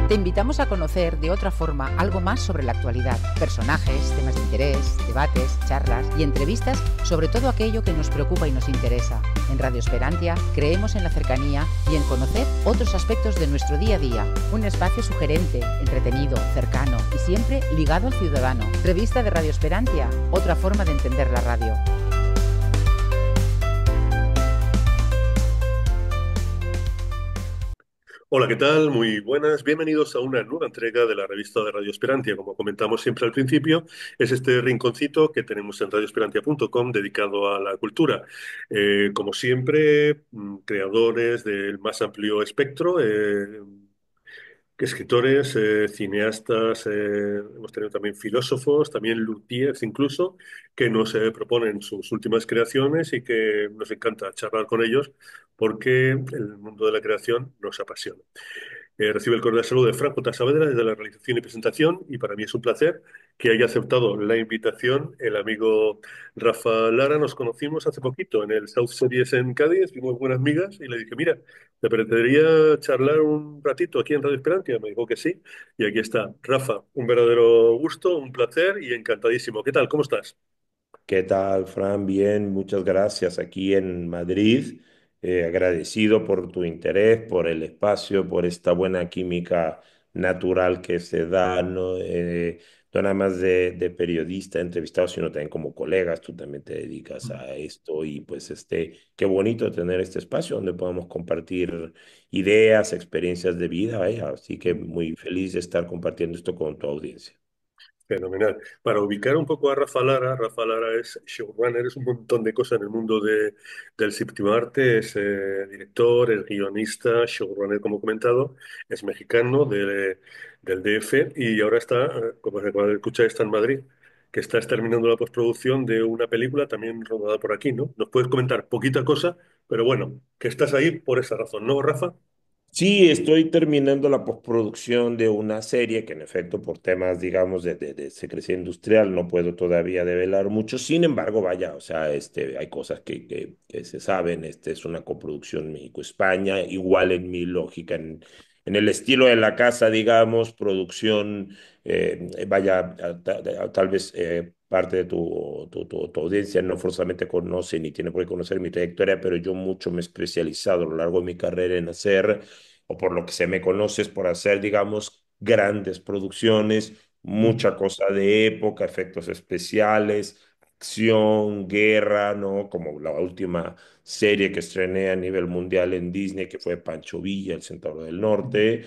Te invitamos a conocer de otra forma algo más sobre la actualidad, personajes, temas de interés, debates, charlas y entrevistas sobre todo aquello que nos preocupa y nos interesa. En Radio Esperantia creemos en la cercanía y en conocer otros aspectos de nuestro día a día. Un espacio sugerente, entretenido, cercano y siempre ligado al ciudadano. Revista de Radio Esperantia, otra forma de entender la radio. Hola, ¿qué tal? Muy buenas. Bienvenidos a una nueva entrega de la revista de Radio Esperantia. Como comentamos siempre al principio, es este rinconcito que tenemos en radioesperantia.com dedicado a la cultura. Como siempre, creadores del más amplio espectro, escritores, cineastas, hemos tenido también filósofos, también luthiers incluso, que nos proponen sus últimas creaciones y que nos encanta charlar con ellos porque el mundo de la creación nos apasiona. Recibe el cordial saludo de Franco Saavedra desde la realización y presentación y para mí es un placer que haya aceptado la invitación el amigo Rafa Lara. Nos conocimos hace poquito en el South Series en Cádiz, fuimos buenas migas y le dije, mira, ¿te apetecería charlar un ratito aquí en Radio Esperantia? Me dijo que sí y aquí está. Rafa, un verdadero gusto, un placer y encantadísimo. ¿Qué tal? ¿Cómo estás? ¿Qué tal, Fran? Bien, muchas gracias. Aquí en Madrid, agradecido por tu interés, por el espacio, por esta buena química natural que se da, ¿no? No nada más de periodista, entrevistado, sino también como colegas. Tú también te dedicas a esto y pues qué bonito tener este espacio donde podamos compartir ideas, experiencias de vida, vaya. Así que muy feliz de estar compartiendo esto con tu audiencia. Fenomenal. Para ubicar un poco a Rafa Lara es showrunner, es un montón de cosas en el mundo del séptimo arte, es director, es guionista, showrunner, como he comentado, es mexicano del DF y ahora está, como se acaba de escuchar, está en Madrid, que estás terminando la postproducción de una película también rodada por aquí, ¿no? Nos puedes comentar poquita cosa, pero bueno, que estás ahí por esa razón, ¿no, Rafa? Sí, estoy terminando la postproducción de una serie que en efecto por temas, digamos, de secrecía industrial no puedo todavía develar mucho. Sin embargo, vaya, o sea, hay cosas que se saben. Es una coproducción México-España, igual en mi lógica, en el estilo de la casa, digamos, producción, vaya, tal vez parte de tu audiencia no forzosamente conoce ni tiene por qué conocer mi trayectoria, pero yo mucho me he especializado a lo largo de mi carrera en hacer o por lo que se me conoce es por hacer, digamos, grandes producciones, mucha cosa de época, efectos especiales, acción, guerra, ¿no? Como la última serie que estrené a nivel mundial en Disney, que fue Pancho Villa, El Centauro del Norte.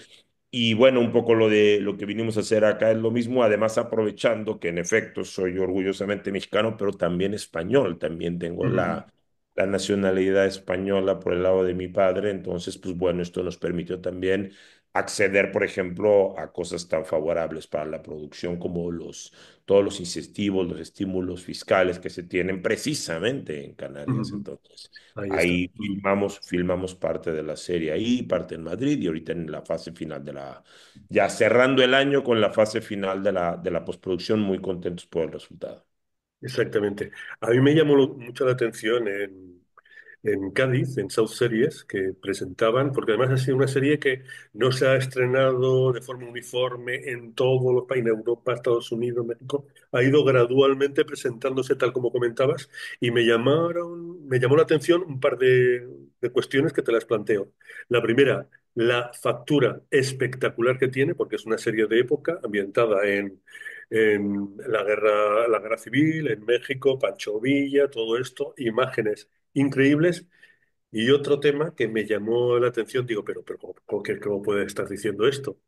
Y bueno, un poco lo que vinimos a hacer acá es lo mismo, además aprovechando que en efecto soy orgullosamente mexicano, pero también español, también tengo la nacionalidad española por el lado de mi padre. Entonces, pues bueno, esto nos permitió también acceder, por ejemplo, a cosas tan favorables para la producción como todos los incentivos, los estímulos fiscales que se tienen precisamente en Canarias. Entonces, Ahí está. ahí filmamos parte de la serie ahí, parte en Madrid y ahorita en la fase final ya cerrando el año con la fase final de la postproducción, muy contentos por el resultado. Exactamente. A mí me llamó mucho la atención en Cádiz, en South Series, que presentaban, porque además ha sido una serie que no se ha estrenado de forma uniforme en todos los países, en Europa, Estados Unidos, México, ha ido gradualmente presentándose tal como comentabas, y me llamó la atención un par de cuestiones que te las planteo. La primera, la factura espectacular que tiene, porque es una serie de época ambientada en la guerra civil, en México, Pancho Villa, todo esto, imágenes increíbles. Y otro tema que me llamó la atención, digo, pero ¿cómo puedes estar diciendo esto?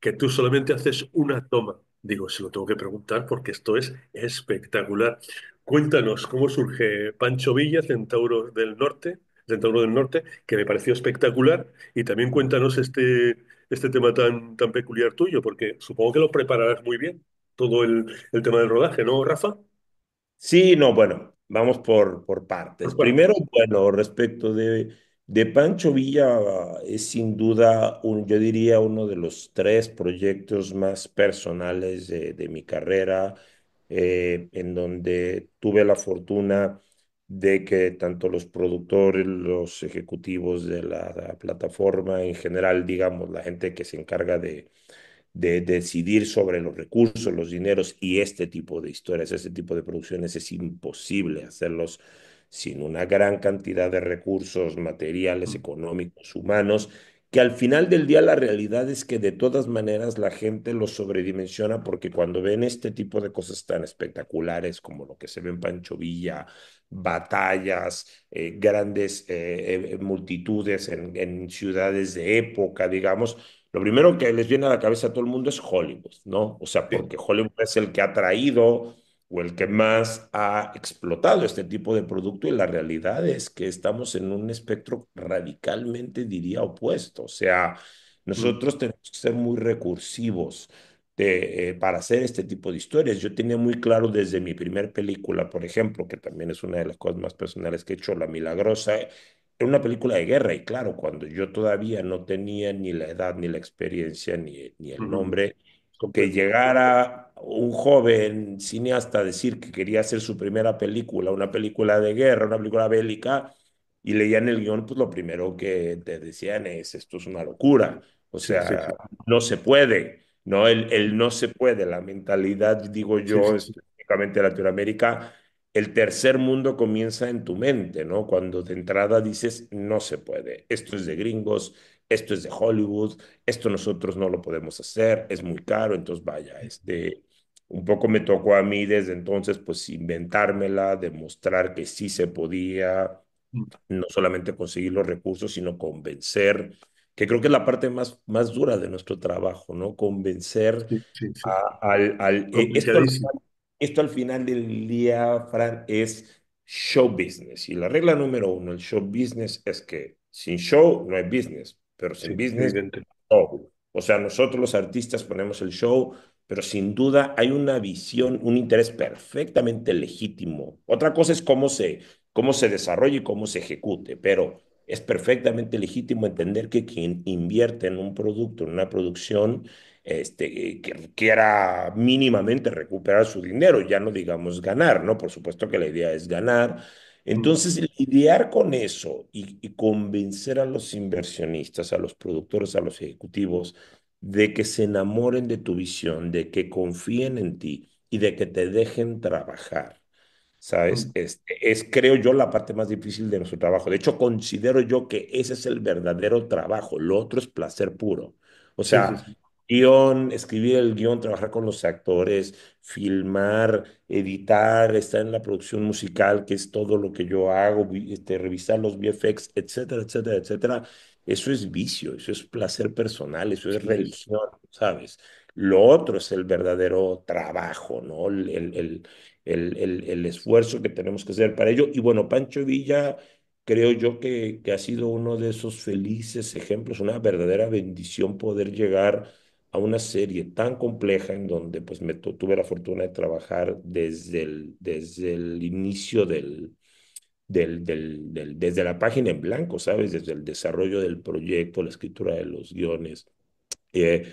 Que tú solamente haces una toma. Digo, se lo tengo que preguntar porque esto es espectacular. Cuéntanos cómo surge Pancho Villa, Centauro del Norte, que me pareció espectacular, y también cuéntanos este tema tan peculiar tuyo, porque supongo que lo prepararás muy bien, todo el tema del rodaje, ¿no, Rafa? Sí, no, bueno, vamos por partes. Por Primero, partes. bueno, respecto de Pancho Villa, es sin duda, yo diría, uno de los tres proyectos más personales de mi carrera, en donde tuve la fortuna de que tanto los productores, los ejecutivos de la plataforma en general, digamos, la gente que se encarga de decidir sobre los recursos, los dineros y este tipo de historias, este tipo de producciones, es imposible hacerlos sin una gran cantidad de recursos materiales, mm, económicos, humanos, que al final del día la realidad es que de todas maneras la gente los sobredimensiona porque cuando ven este tipo de cosas tan espectaculares como lo que se ve en Pancho Villa, batallas, grandes multitudes en ciudades de época, digamos, lo primero que les viene a la cabeza a todo el mundo es Hollywood, ¿no? O sea, sí, porque Hollywood es el que ha traído o el que más ha explotado este tipo de producto y la realidad es que estamos en un espectro radicalmente, diría, opuesto. O sea, mm, nosotros tenemos que ser muy recursivos para hacer este tipo de historias. Yo tenía muy claro desde mi primer película, por ejemplo, que también es una de las cosas más personales que he hecho, La Milagrosa, era una película de guerra y claro, cuando yo todavía no tenía ni la edad, ni la experiencia, ni el mm, nombre, que comprendo. llegara un joven cineasta a decir que quería hacer su primera película, una película de guerra, una película bélica, y leían el guión, pues lo primero que te decían es, esto es una locura, o Sí, sí, sea, sí, no se puede, ¿no? El no se puede, la mentalidad, digo sí, yo, sí, sí, específicamente de Latinoamérica, el tercer mundo comienza en tu mente, ¿no? Cuando de entrada dices, no se puede, esto es de gringos, esto es de Hollywood, esto nosotros no lo podemos hacer, es muy caro, entonces vaya, un poco me tocó a mí desde entonces, pues inventármela, demostrar que sí se podía, mm, no solamente conseguir los recursos, sino convencer, que creo que es la parte más dura de nuestro trabajo, ¿no? Convencer sí, sí, sí, esto complicadísimo. esto al final del día, Fran, es show business. Y la regla número uno, el show business es que sin show no hay business, pero sin Sí, business, evidente. show. O sea, nosotros los artistas ponemos el show, pero sin duda hay una visión, un interés perfectamente legítimo. Otra cosa es cómo se desarrolla y cómo se ejecute, pero es perfectamente legítimo entender que quien invierte en un producto, en una producción, que quiera mínimamente recuperar su dinero, ya no digamos ganar, ¿no? Por supuesto que la idea es ganar. Mm, Entonces, lidiar con eso y convencer a los inversionistas, a los productores, a los ejecutivos, de que se enamoren de tu visión, de que confíen en ti y de que te dejen trabajar. ¿Sabes? mm, Es, creo yo, la parte más difícil de nuestro trabajo. De hecho, considero yo que ese es el verdadero trabajo. Lo otro es placer puro. O sí, sí, sea, sí, guión, escribir el guión, trabajar con los actores, filmar, editar, estar en la producción musical, que es todo lo que yo hago, revisar los VFX, etcétera, etcétera, etcétera. Eso es vicio, eso es placer personal, eso es sí, sí, religión, ¿sabes? Lo otro es el verdadero trabajo, ¿no? El esfuerzo que tenemos que hacer para ello. Y bueno, Pancho Villa, creo yo que ha sido uno de esos felices ejemplos, una verdadera bendición poder llegar a una serie tan compleja en donde pues tuve la fortuna de trabajar desde el inicio desde la página en blanco, ¿sabes? Desde el desarrollo del proyecto, la escritura de los guiones, eh,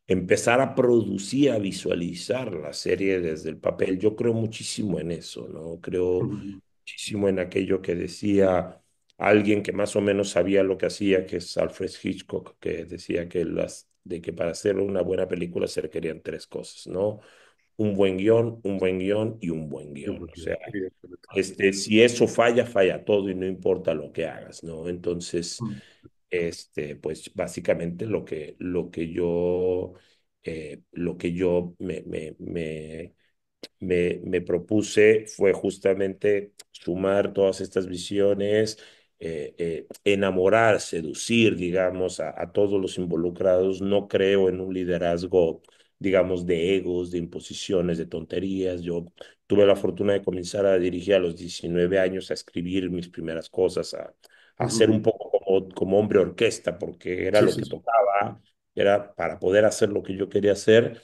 empezar a producir, a visualizar la serie desde el papel. Yo creo muchísimo en eso, ¿no? Creo mm, muchísimo en aquello que decía alguien que más o menos sabía lo que hacía, que es Alfred Hitchcock, que decía de que para hacer una buena película se requerían tres cosas, ¿no? Un buen guión y un buen qué guión. O bueno, sea, evidentemente. si eso falla, falla todo y no importa lo que hagas, ¿no? Entonces, Mm, pues básicamente lo que yo me propuse fue justamente sumar todas estas visiones, enamorar, seducir, digamos, a todos los involucrados. No creo en un liderazgo, digamos, de egos, de imposiciones, de tonterías. Yo tuve la fortuna de comenzar a dirigir a los 19 años, a escribir mis primeras cosas, a hacer un mm, poco como hombre orquesta, porque era sí, lo sí, que sí, tocaba, era para poder hacer lo que yo quería hacer.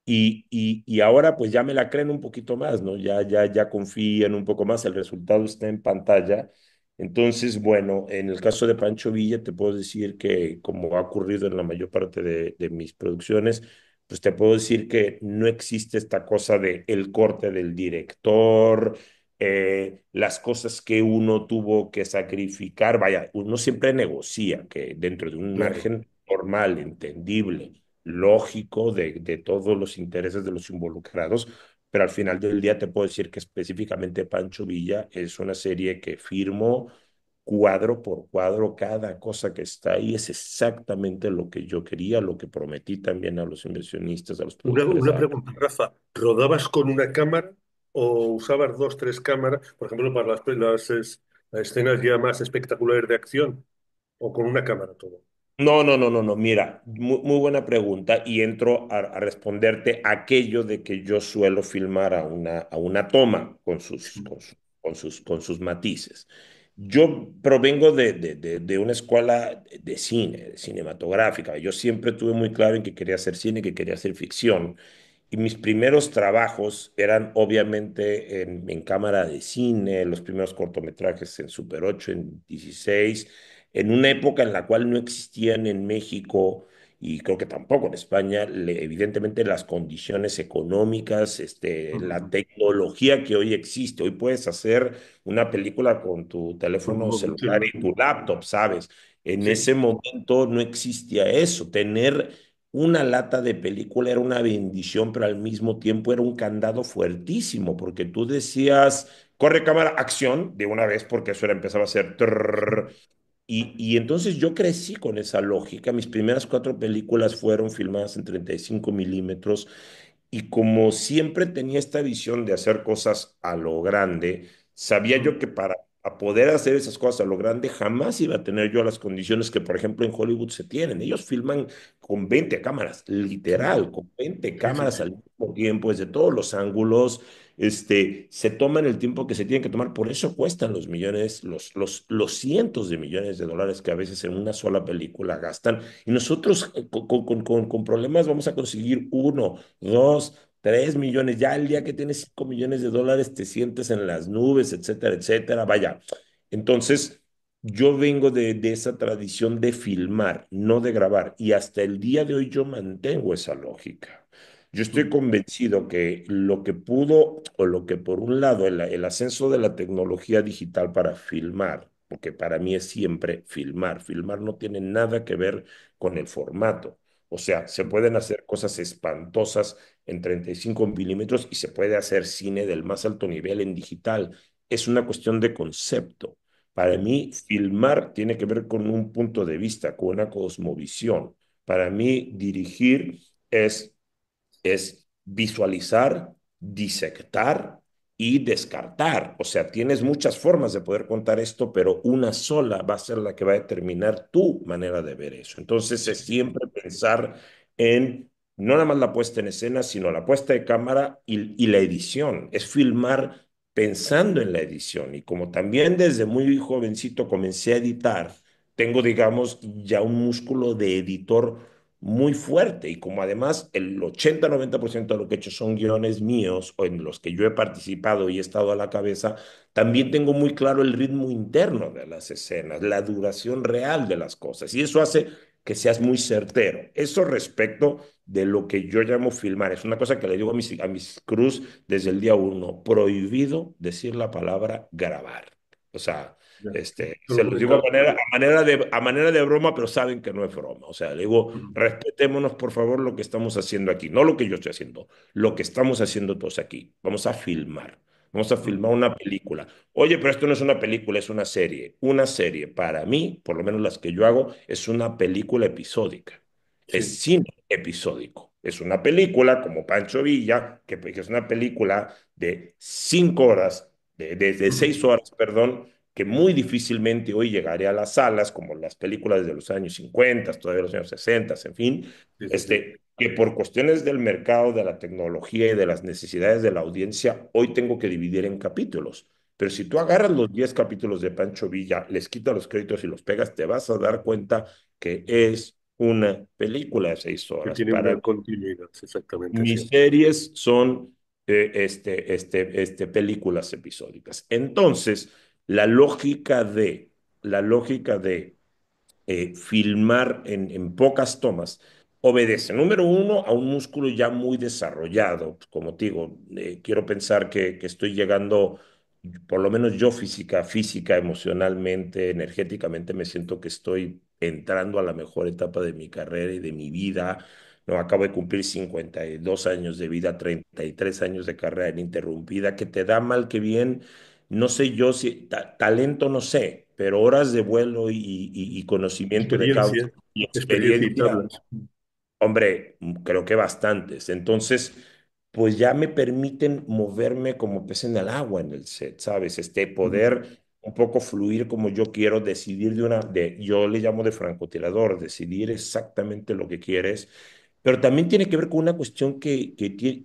Y ahora pues ya me la creen un poquito más, ¿no? Ya confían un poco más, el resultado está en pantalla. Entonces, bueno, en el caso de Pancho Villa, te puedo decir que, como ha ocurrido en la mayor parte de mis producciones, pues te puedo decir que no existe esta cosa de el corte del director, las cosas que uno tuvo que sacrificar. Vaya, uno siempre negocia que dentro de un Claro. margen normal, entendible, lógico de todos los intereses de los involucrados, pero al final del día te puedo decir que específicamente Pancho Villa es una serie que firmo cuadro por cuadro, cada cosa que está ahí es exactamente lo que yo quería, lo que prometí también a los inversionistas, a los productores. Una pregunta, Rafa. ¿Rodabas con una cámara o usabas dos, tres cámaras, por ejemplo, para las escenas ya más espectaculares de acción, o con una cámara todo? No, no, no, no, no. Mira, muy buena pregunta y entro a responderte aquello de que yo suelo filmar a una toma con sus matices. Yo provengo de una escuela de cine, de cinematográfica. Yo siempre tuve muy claro en que quería hacer cine, que quería hacer ficción. Y mis primeros trabajos eran obviamente en cámara de cine, los primeros cortometrajes en Super 8, en 16, en una época en la cual no existían en México y creo que tampoco en España, evidentemente las condiciones económicas, la Ujú. tecnología que hoy existe. Hoy puedes hacer una película con tu Con un teléfono móvil, sí, celular y tu laptop, ¿sabes? En sí. ese momento no existía eso. Tener una lata de película era una bendición, pero al mismo tiempo era un candado fuertísimo, porque tú decías, corre cámara, acción, de una vez, porque eso era, empezaba a ser... trrr. Y entonces yo crecí con esa lógica. Mis primeras cuatro películas fueron filmadas en 35 milímetros y como siempre tenía esta visión de hacer cosas a lo grande, sabía Ujú. yo que para poder hacer esas cosas a lo grande jamás iba a tener yo las condiciones que, por ejemplo, en Hollywood se tienen. Ellos filman con 20 cámaras, Sí, literal, con 20 sí, sí, cámaras sí. al mismo tiempo, desde todos los ángulos. Se toman el tiempo que se tienen que tomar, por eso cuestan los millones, los cientos de millones de dólares que a veces en una sola película gastan. Y nosotros con problemas vamos a conseguir uno, dos, 3 millones. Ya el día que tienes 5 millones de dólares te sientes en las nubes, etcétera, etcétera. Vaya. Entonces, yo vengo de esa tradición de filmar, no de grabar. Y hasta el día de hoy yo mantengo esa lógica. Yo estoy Ujú. convencido que lo que pudo, o lo que por un lado, el ascenso de la tecnología digital para filmar, porque para mí es siempre filmar. Filmar no tiene nada que ver con el formato. O sea, se pueden hacer cosas espantosas en 35 milímetros y se puede hacer cine del más alto nivel en digital. Es una cuestión de concepto. Para Sí, mí, filmar tiene que ver con un punto de vista, con una cosmovisión. Para mí, dirigir es visualizar, disectar y descartar. O sea, tienes muchas formas de poder contar esto, pero una sola va a ser la que va a determinar tu manera de ver eso. Entonces, sí, es siempre pensar en no nada más la puesta en escena, sino la puesta de cámara y la edición. Es filmar pensando en la edición. Y como también desde muy jovencito comencé a editar, tengo, digamos, ya un músculo de editor muy fuerte y como además el 80-90% de lo que he hecho son guiones míos o en los que yo he participado y he estado a la cabeza, también tengo muy claro el ritmo interno de las escenas, la duración real de las cosas y eso hace que seas muy certero. Eso respecto de lo que yo llamo filmar. Es una cosa que le digo a mis crews desde el día uno, prohibido decir la palabra grabar. O sea, ya. Te se lo los digo comentaba. a manera de broma, pero saben que no es broma. O sea, le digo, Ujú. respetémonos por favor lo que estamos haciendo aquí, no lo que yo estoy haciendo, lo que estamos haciendo todos aquí. Vamos a filmar. Vamos a Ujú. filmar una película. Oye, pero esto no es una película, es una serie. Una serie, para mí, por lo menos las que yo hago, es una película episódica. Es Sí. cine episódico. Es una película como Pancho Villa, que es una película de 5 horas, de Ujú. 6 horas, perdón, que muy difícilmente hoy llegaría a las salas, como las películas de los años 50, todavía los años 60, en fin, Sí, sí, sí. que por cuestiones del mercado, de la tecnología y de las necesidades de la audiencia, hoy tengo que dividir en capítulos. Pero si tú Sí. agarras los 10 capítulos de Pancho Villa, les quitas los créditos y los pegas, te vas a dar cuenta que es una película de seis Que horas. tiene Para una continuidad, exactamente, sí. mis series son películas episódicas. Entonces, la lógica de, la lógica de filmar en pocas tomas obedece, número uno, a un músculo ya muy desarrollado. Como te digo, quiero pensar que estoy llegando por lo menos yo física, emocionalmente, energéticamente, me siento que estoy entrando a la mejor etapa de mi carrera y de mi vida. No, acabo de cumplir 52 años de vida, 33 años de carrera ininterrumpida, que te da mal que bien, no sé yo si talento, no sé, pero horas de vuelo y conocimiento de causa Experiencia, y experiencia y experiencia. tablas. Hombre, creo que bastantes. Entonces, pues ya me permiten moverme como pez en el agua en el set, ¿sabes? Ujú, Poder un poco fluir como yo quiero, decidir yo le llamo de francotirador, decidir exactamente lo que quieres, pero también tiene que ver con una cuestión que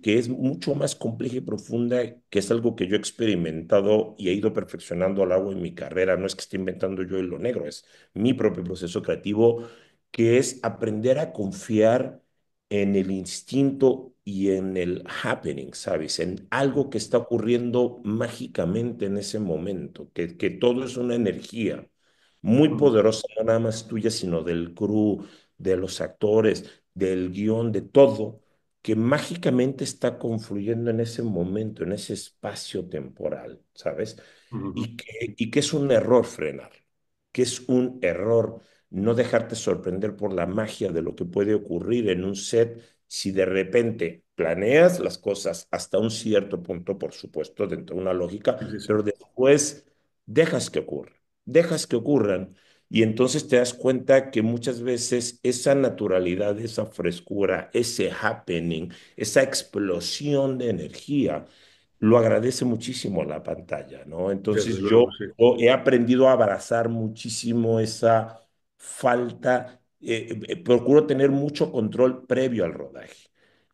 es mucho más compleja y profunda, que es algo que yo he experimentado y he ido perfeccionando a lo largo de mi carrera. No es que esté inventando yo lo negro, es mi propio proceso creativo, que es aprender a confiar en el instinto y en el happening, ¿sabes? En algo que está ocurriendo mágicamente en ese momento, que todo es una energía muy ujú, poderosa, no nada más tuya, sino del crew, de los actores, del guión, de todo, que mágicamente está confluyendo en ese momento, en ese espacio temporal, ¿sabes? ujú, Y que es un error frenar, que es un error no dejarte sorprender por la magia de lo que puede ocurrir en un set si de repente planeas las cosas hasta un cierto punto, por supuesto, dentro de una lógica, sí, sí, sí. pero después dejas que ocurran, y entonces te das cuenta que muchas veces esa naturalidad, esa frescura, ese happening, esa explosión de energía, lo agradece muchísimo la pantalla, ¿no? Entonces Desde luego, sí. yo he aprendido a abrazar muchísimo esa falta, procuro tener mucho control previo al rodaje.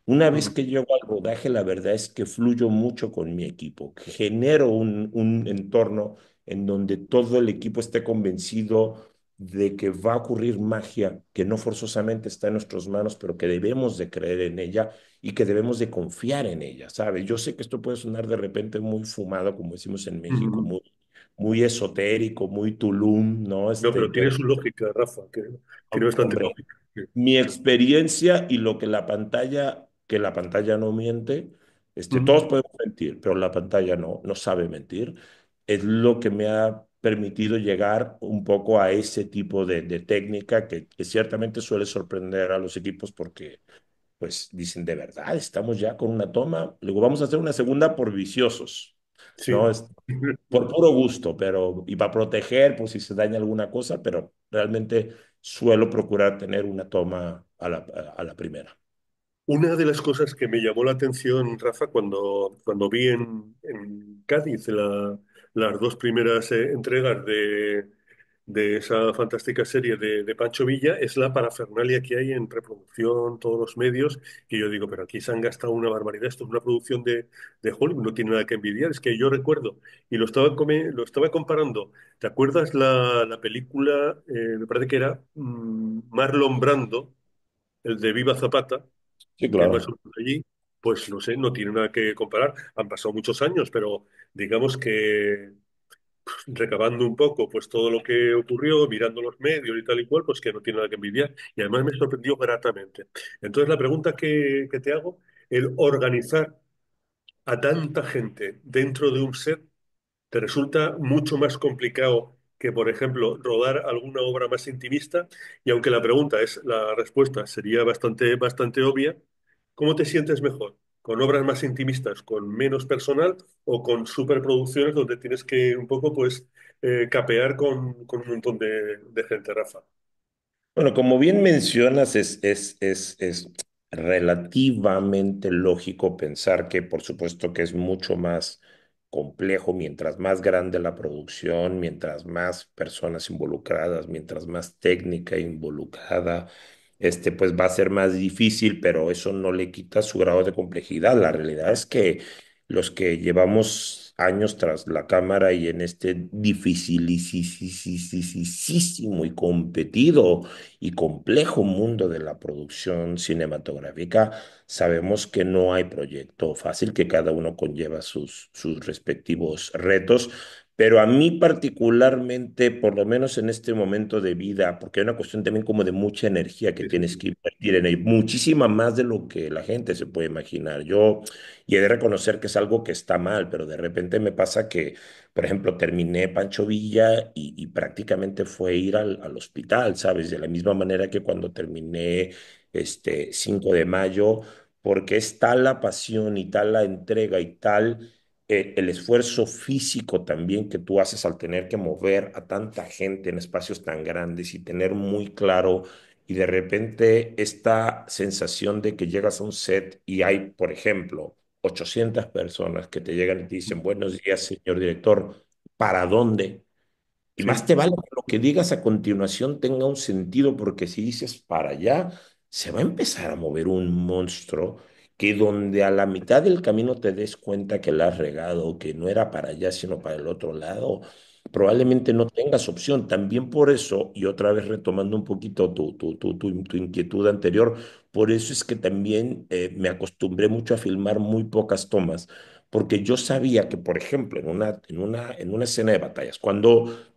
Una vez Ujú, que llego al rodaje, la verdad es que fluyo mucho con mi equipo, que genero un entorno en donde todo el equipo esté convencido de que va a ocurrir magia, que no forzosamente está en nuestras manos, pero que debemos de creer en ella y que debemos de confiar en ella, ¿sabes? Yo sé que esto puede sonar de repente muy fumado, como decimos en México, ujú. muy esotérico, muy Tulum, ¿no? No, pero tiene Pero, su lógica, Rafa, que tiene bastante hombre, lógica. Sí. mi experiencia y lo que la pantalla no miente, Ujú, todos podemos mentir, pero la pantalla no sabe mentir, es lo que me ha permitido llegar un poco a ese tipo de técnica que ciertamente suele sorprender a los equipos porque pues dicen, de verdad, estamos ya con una toma, luego vamos a hacer una segunda por viciosos, ¿no? sí. Es por puro gusto, pero y para proteger por si se daña alguna cosa, pero realmente suelo procurar tener una toma a la primera. Una de las cosas que me llamó la atención, Rafa, cuando vi en Cádiz las dos primeras entregas de esa fantástica serie de Pancho Villa, es la parafernalia que hay en reproducción, todos los medios, que yo digo, pero aquí se han gastado una barbaridad, esto es una producción de Hollywood, no tiene nada que envidiar. Es que yo recuerdo, y lo estaba comparando, ¿te acuerdas la película, me parece que era Marlon Brando, el de Viva Zapata? Sí, Que es más claro. o menos allí, pues no sé, no tiene nada que comparar. Han pasado muchos años, pero digamos que recabando un poco pues todo lo que ocurrió, mirando los medios y tal y cual, pues que no tiene nada que envidiar. Y además me sorprendió gratamente. Entonces la pregunta que te hago, el organizar a tanta gente dentro de un set, ¿te resulta mucho más complicado que, por ejemplo, rodar alguna obra más intimista? Y aunque la respuesta sería bastante obvia, ¿cómo te sientes mejor? ¿Con obras más intimistas, con menos personal o con superproducciones donde tienes que un poco, pues, capear con un montón de gente, Rafa? Bueno, como bien mencionas, es relativamente lógico pensar que, por supuesto, que es mucho más complejo mientras más grande la producción, mientras más personas involucradas, mientras más técnica involucrada, pues va a ser más difícil, pero eso no le quita su grado de complejidad. La realidad es que los que llevamos años tras la cámara y en este dificilísimo y competido y complejo mundo de la producción cinematográfica, sabemos que no hay proyecto fácil, que cada uno conlleva sus respectivos retos, Pero a mí particularmente, por lo menos en este momento de vida, porque hay una cuestión también como de mucha energía que Sí, sí, tienes sí. que invertir en ello, muchísima más de lo que la gente se puede imaginar. Y he de reconocer que es algo que está mal, pero de repente me pasa que, por ejemplo, terminé Pancho Villa y prácticamente fue ir al hospital, ¿sabes? De la misma manera que cuando terminé 5 de mayo, porque es tal la pasión y tal la entrega y tal el esfuerzo físico también que tú haces al tener que mover a tanta gente en espacios tan grandes y tener muy claro y de repente esta sensación de que llegas a un set y hay, por ejemplo, 800 personas que te llegan y te dicen, buenos días, señor director, ¿para dónde? Y más Sí, te vale que lo que digas a continuación tenga un sentido, porque si dices para allá, se va a empezar a mover un monstruo que donde a la mitad del camino te des cuenta que la has regado, que no era para allá, sino para el otro lado, probablemente no tengas opción. También por eso, y otra vez retomando un poquito tu inquietud anterior, por eso es que también me acostumbré mucho a filmar muy pocas tomas porque yo sabía que, por ejemplo, en una escena de batallas,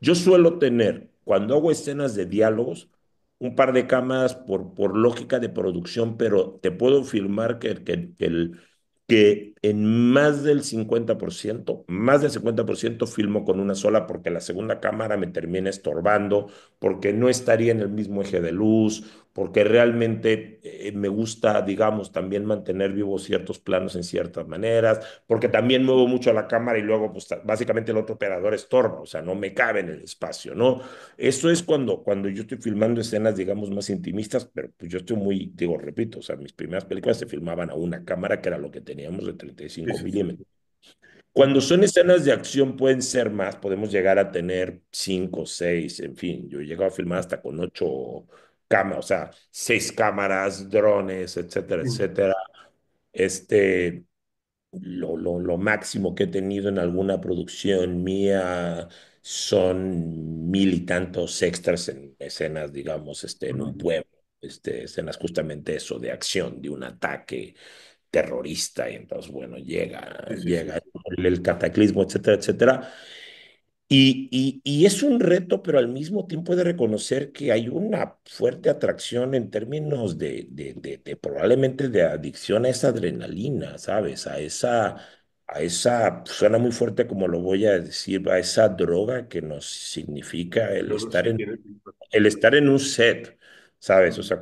yo suelo tener, cuando hago escenas de diálogos, un par de cámaras por lógica de producción, pero te puedo filmar que en más del 50% filmo con una sola, porque la segunda cámara me termina estorbando, porque no estaría en el mismo eje de luz, porque realmente me gusta, digamos, también mantener vivos ciertos planos en ciertas maneras, porque también muevo mucho la cámara y luego, pues, básicamente el otro operador estorba, o sea, no me cabe en el espacio, ¿no? Eso es cuando yo estoy filmando escenas, digamos, más intimistas, pero pues yo estoy muy, digo, repito, o sea, mis primeras películas se filmaban a una cámara, que era lo que teníamos de treinta y sí, cinco sí, sí. milímetros. Cuando son escenas de acción pueden ser más, podemos llegar a tener 5, 6, en fin, yo he llegado a filmar hasta con 8 cámaras, o sea, 6 cámaras, drones, etcétera, Sí. etcétera. Este, lo máximo que he tenido en alguna producción mía son 1.000 y tantos extras en escenas, digamos, en un Ujú. pueblo, escenas justamente eso, de acción, de un ataque terrorista, y entonces, bueno, Sí, sí, sí. llega el cataclismo, etcétera, etcétera. Y es un reto, pero al mismo tiempo he de reconocer que hay una fuerte atracción en términos de probablemente de adicción a esa adrenalina, ¿sabes? Suena muy fuerte como lo voy a decir, a esa droga que nos significa No, no, sí, tiene. el estar en un set, ¿sabes? O Ujú. sea,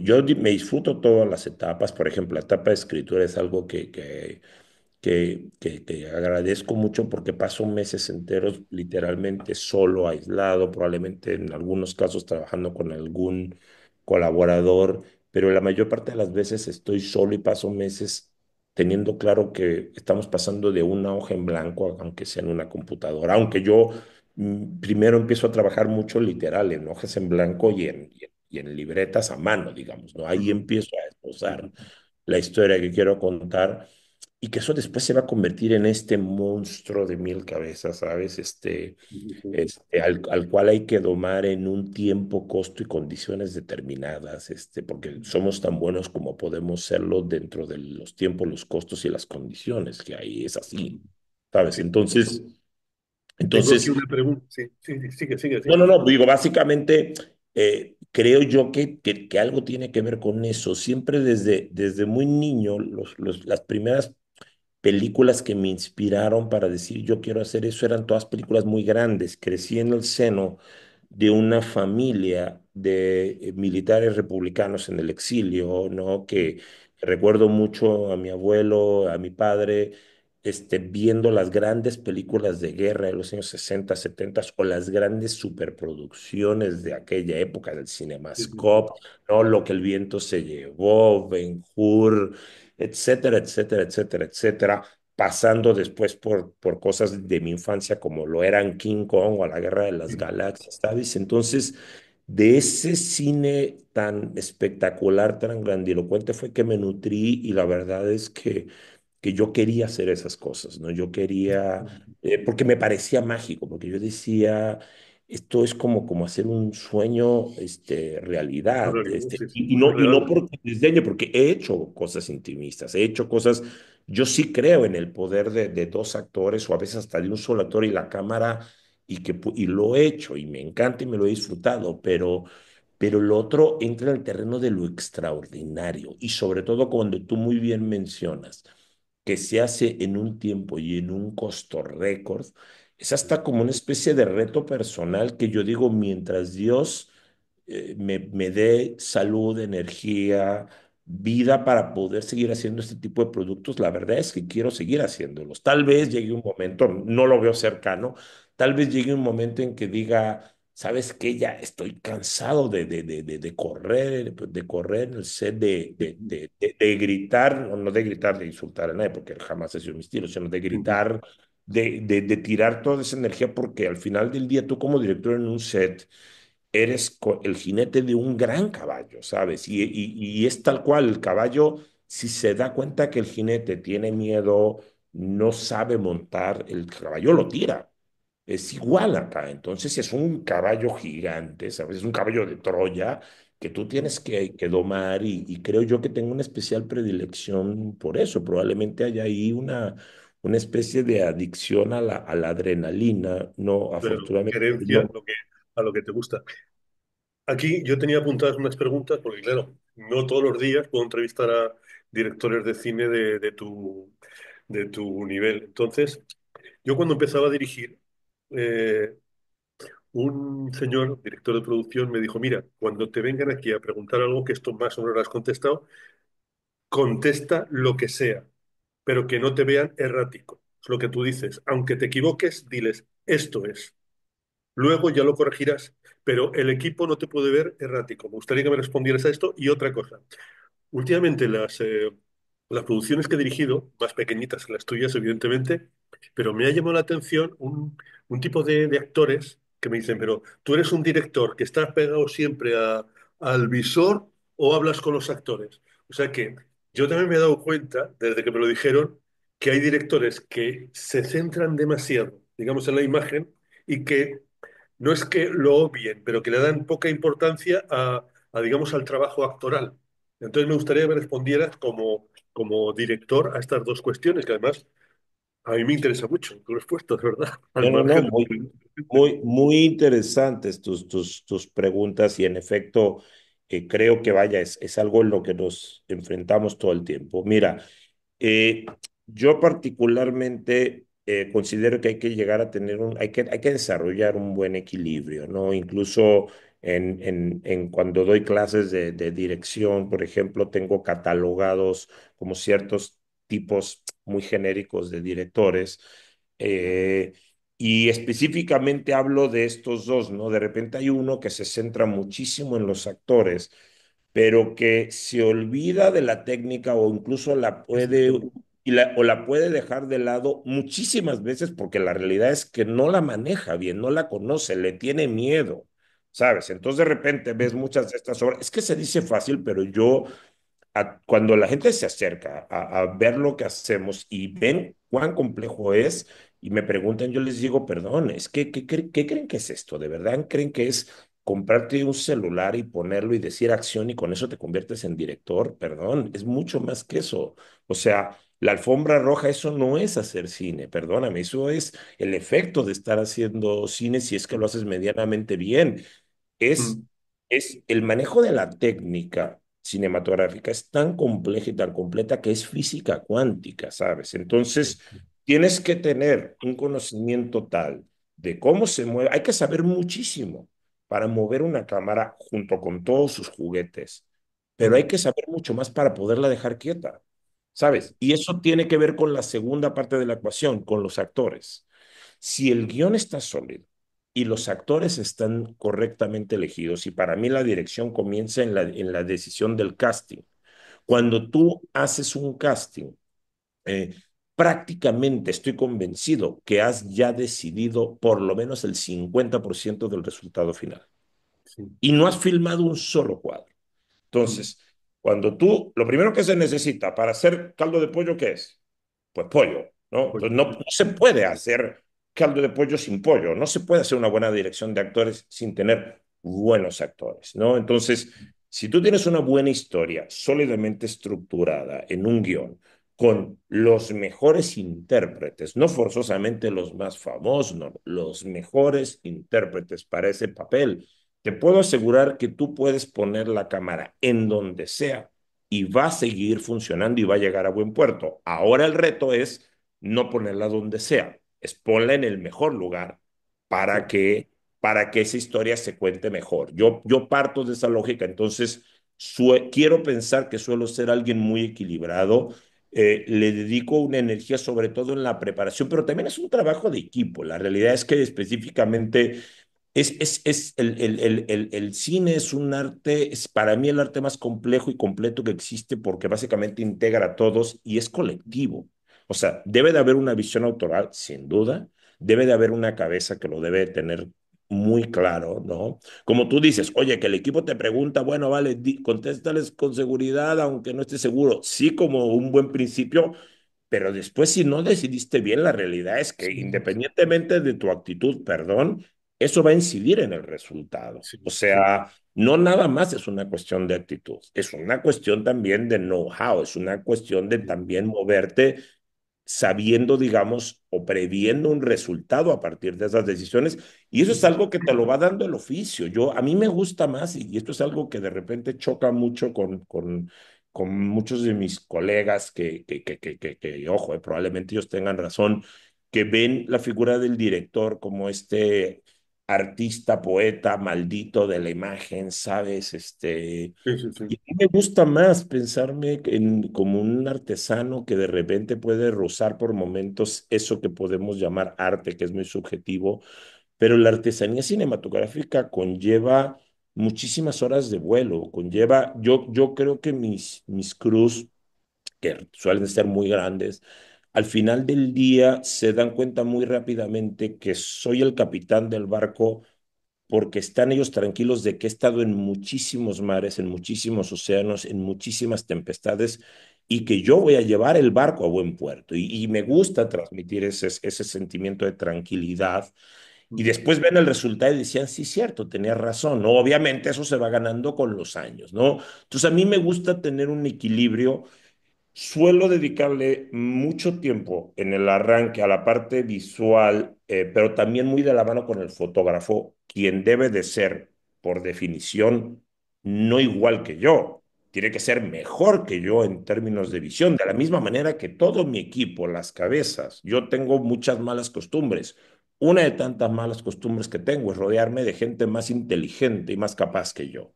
yo me disfruto todas las etapas, por ejemplo, la etapa de escritura es algo que agradezco mucho porque paso meses enteros literalmente solo, aislado, probablemente en algunos casos trabajando con algún colaborador, pero la mayor parte de las veces estoy solo y paso meses teniendo claro que estamos pasando de una hoja en blanco, aunque sea en una computadora, aunque yo primero empiezo a trabajar mucho literal en hojas en blanco y en libretas a mano, digamos, ¿no? Ahí Ujú. empiezo a esbozar Ujú. la historia que quiero contar y que eso después se va a convertir en este monstruo de 1.000 cabezas, ¿sabes? Ujú. Al cual hay que domar en un tiempo, costo y condiciones determinadas, porque somos tan buenos como podemos serlo dentro de los tiempos, los costos y las condiciones, que ahí es así, ¿sabes? Sí. Entonces, Tengo aquí entonces, una pregunta. Sí, sí, sí, sigue, sigue, no, sigue. no, no, digo, básicamente creo yo que algo tiene que ver con eso. Siempre desde muy niño, las primeras películas que me inspiraron para decir yo quiero hacer eso eran todas películas muy grandes. Crecí en el seno de una familia de militares republicanos en el exilio, ¿no? Que recuerdo mucho a mi abuelo, a mi padre, viendo las grandes películas de guerra de los años 60, 70 o las grandes superproducciones de aquella época del Sí, sí, sí. CinemaScope, ¿no? Lo que el viento se llevó, Ben-Hur, etcétera, etcétera, etcétera, etcétera, pasando después por cosas de mi infancia como lo eran King Kong o La Guerra de las Sí. Galaxias, ¿sabes? Entonces, de ese cine tan espectacular, tan grandilocuente fue que me nutrí y la verdad es que yo quería hacer esas cosas, ¿no? Yo quería, Ujú. porque me parecía mágico, porque yo decía, esto es como hacer un sueño, No, realidad, realidad, sí, sí, y muy no real. porque desdeño, porque he hecho cosas intimistas, he hecho cosas Yo sí creo en el poder de dos actores o a veces hasta de un solo actor y la cámara y lo he hecho y me encanta y me lo he disfrutado, pero lo otro entra en el terreno de lo extraordinario y sobre todo cuando tú muy bien mencionas que se hace en un tiempo y en un costo récord, es hasta como una especie de reto personal que yo digo, mientras Dios me dé salud, energía, vida para poder seguir haciendo este tipo de productos, la verdad es que quiero seguir haciéndolos. Tal vez llegue un momento, no lo veo cercano, tal vez llegue un momento en que diga, ¿sabes qué? Ya estoy cansado de correr en el set, de gritar, no de gritar, de insultar a nadie, porque jamás ha sido mi estilo, sino de gritar, de tirar toda esa energía, porque al final del día tú como director en un set eres el jinete de un gran caballo, ¿sabes? Y es tal cual, el caballo, si se da cuenta que el jinete tiene miedo, no sabe montar, el caballo lo tira. Es igual acá. Entonces es un caballo gigante, ¿sabes? Es un caballo de Troya que tú tienes que domar y creo yo que tengo una especial predilección por eso. Probablemente haya ahí una especie de adicción a la adrenalina. No, Claro, afortunadamente querencia no. a lo que te gusta. Aquí yo tenía apuntadas unas preguntas, porque claro, no todos los días puedo entrevistar a directores de cine de tu nivel. Entonces, yo cuando empezaba a dirigir, eh, un señor, director de producción, me dijo, mira, cuando te vengan aquí a preguntar algo que esto más o menos lo has contestado, contesta lo que sea, pero que no te vean errático. Es lo que tú dices. Aunque te equivoques, diles, esto es. Luego ya lo corregirás, pero el equipo no te puede ver errático. Me gustaría que me respondieras a esto y otra cosa. Últimamente las producciones que he dirigido, más pequeñitas que las tuyas, evidentemente, pero me ha llamado la atención un tipo de actores que me dicen, pero tú eres un director que estás pegado siempre al visor o hablas con los actores. O sea que yo también me he dado cuenta, desde que me lo dijeron, que hay directores que se centran demasiado, digamos, en la imagen y que no es que lo obvien, pero que le dan poca importancia digamos, al trabajo actoral. Entonces me gustaría que me respondieras como director a estas dos cuestiones, que además a mí me interesa mucho tu respuesta, es verdad, al No, no, no, margen de... muy interesantes tus preguntas y en efecto creo que vaya, es algo en lo que nos enfrentamos todo el tiempo. Mira, eh, yo particularmente considero que hay que llegar a tener hay que desarrollar un buen equilibrio, ¿no? Incluso en cuando doy clases de dirección, por ejemplo, tengo catalogados como ciertos tipos muy genéricos de directores. eh, y específicamente hablo de estos dos, ¿no? De repente hay uno que se centra muchísimo en los actores, pero que se olvida de la técnica o incluso o la puede dejar de lado muchísimas veces porque la realidad es que no la maneja bien, no la conoce, le tiene miedo, ¿sabes? Entonces de repente ves muchas de estas obras, es que se dice fácil, pero yo cuando la gente se acerca a ver lo que hacemos y ven cuán complejo es y me preguntan, yo les digo, perdón, es que, ¿qué creen que es esto? ¿De verdad creen que es comprarte un celular y ponerlo y decir acción y con eso te conviertes en director? Perdón, es mucho más que eso. O sea, la alfombra roja, eso no es hacer cine, perdóname, eso es el efecto de estar haciendo cine si es que lo haces medianamente bien. Es, Mm, es el manejo de la técnica cinematográfica es tan compleja y tan completa que es física cuántica, ¿sabes? Entonces, tienes que tener un conocimiento tal de cómo se mueve. Hay que saber muchísimo para mover una cámara junto con todos sus juguetes, pero hay mm, que saber mucho más para poderla dejar quieta, ¿sabes? Y eso tiene que ver con la segunda parte de la ecuación, con los actores. Si el guión está sólido y los actores están correctamente elegidos, y para mí la dirección comienza en la decisión del casting. Cuando tú haces un casting, eh, prácticamente estoy convencido que has ya decidido por lo menos el 50% del resultado final. sí, Y no has filmado un solo cuadro. mm, Entonces, cuando lo primero que se necesita para hacer caldo de pollo, ¿qué es? Pues pollo, ¿no? pues, Entonces no se puede hacer caldo de pollo sin pollo, no se puede hacer una buena dirección de actores sin tener buenos actores, ¿no? Entonces, si tú tienes una buena historia sólidamente estructurada en un guión, con los mejores intérpretes, no forzosamente los más famosos, no, los mejores intérpretes para ese papel, te puedo asegurar que tú puedes poner la cámara en donde sea y va a seguir funcionando y va a llegar a buen puerto. Ahora el reto es no ponerla donde sea, es ponla en el mejor lugar para Sí, que, para que esa historia se cuente mejor. Yo parto de esa lógica, entonces quiero pensar que suelo ser alguien muy equilibrado. Le dedico una energía sobre todo en la preparación, pero también es un trabajo de equipo. La realidad es que específicamente es el cine es un arte, es para mí el arte más complejo y completo que existe porque básicamente integra a todos y es colectivo. O sea, debe de haber una visión autoral, sin duda, debe de haber una cabeza que lo debe de tener muy claro, ¿no? Como tú dices, oye, que el equipo te pregunta, bueno, vale, contéstales con seguridad, aunque no estés seguro. Sí, como un buen principio, pero después, si no decidiste bien, la realidad es que sí, independientemente de tu actitud, perdón, eso va a incidir en el resultado. sí, O sí, sea, no nada más es una cuestión de actitud, es una cuestión también de know-how, es una cuestión de sí, también moverte sabiendo, digamos, o previendo un resultado a partir de esas decisiones. Y eso es sí, algo que te lo va dando el oficio. A mí me gusta más, y esto es algo que de repente choca mucho con muchos de mis colegas ojo, probablemente ellos tengan razón, que ven la figura del director como este artista, poeta maldito de la imagen, ¿sabes? sí, sí, sí, Y a mí me gusta más pensarme como un artesano que de repente puede rozar por momentos eso que podemos llamar arte, que es muy subjetivo, pero la artesanía cinematográfica conlleva muchísimas horas de vuelo, yo creo que mis crews, que suelen ser muy grandes, al final del día se dan cuenta muy rápidamente que soy el capitán del barco porque están ellos tranquilos de que he estado en muchísimos mares, en muchísimos océanos, en muchísimas tempestades y que yo voy a llevar el barco a buen puerto. Y me gusta transmitir ese sentimiento de tranquilidad. Y después ven el resultado y decían, sí, cierto, tenías razón, ¿no? Obviamente eso se va ganando con los años, ¿no? Entonces a mí me gusta tener un equilibrio. Suelo dedicarle mucho tiempo en el arranque a la parte visual, pero también muy de la mano con el fotógrafo, quien debe de ser, por definición, no igual que yo. Tiene que ser mejor que yo en términos de visión, de la misma manera que todo mi equipo, las cabezas. Yo tengo muchas malas costumbres. Una de tantas malas costumbres que tengo es rodearme de gente más inteligente y más capaz que yo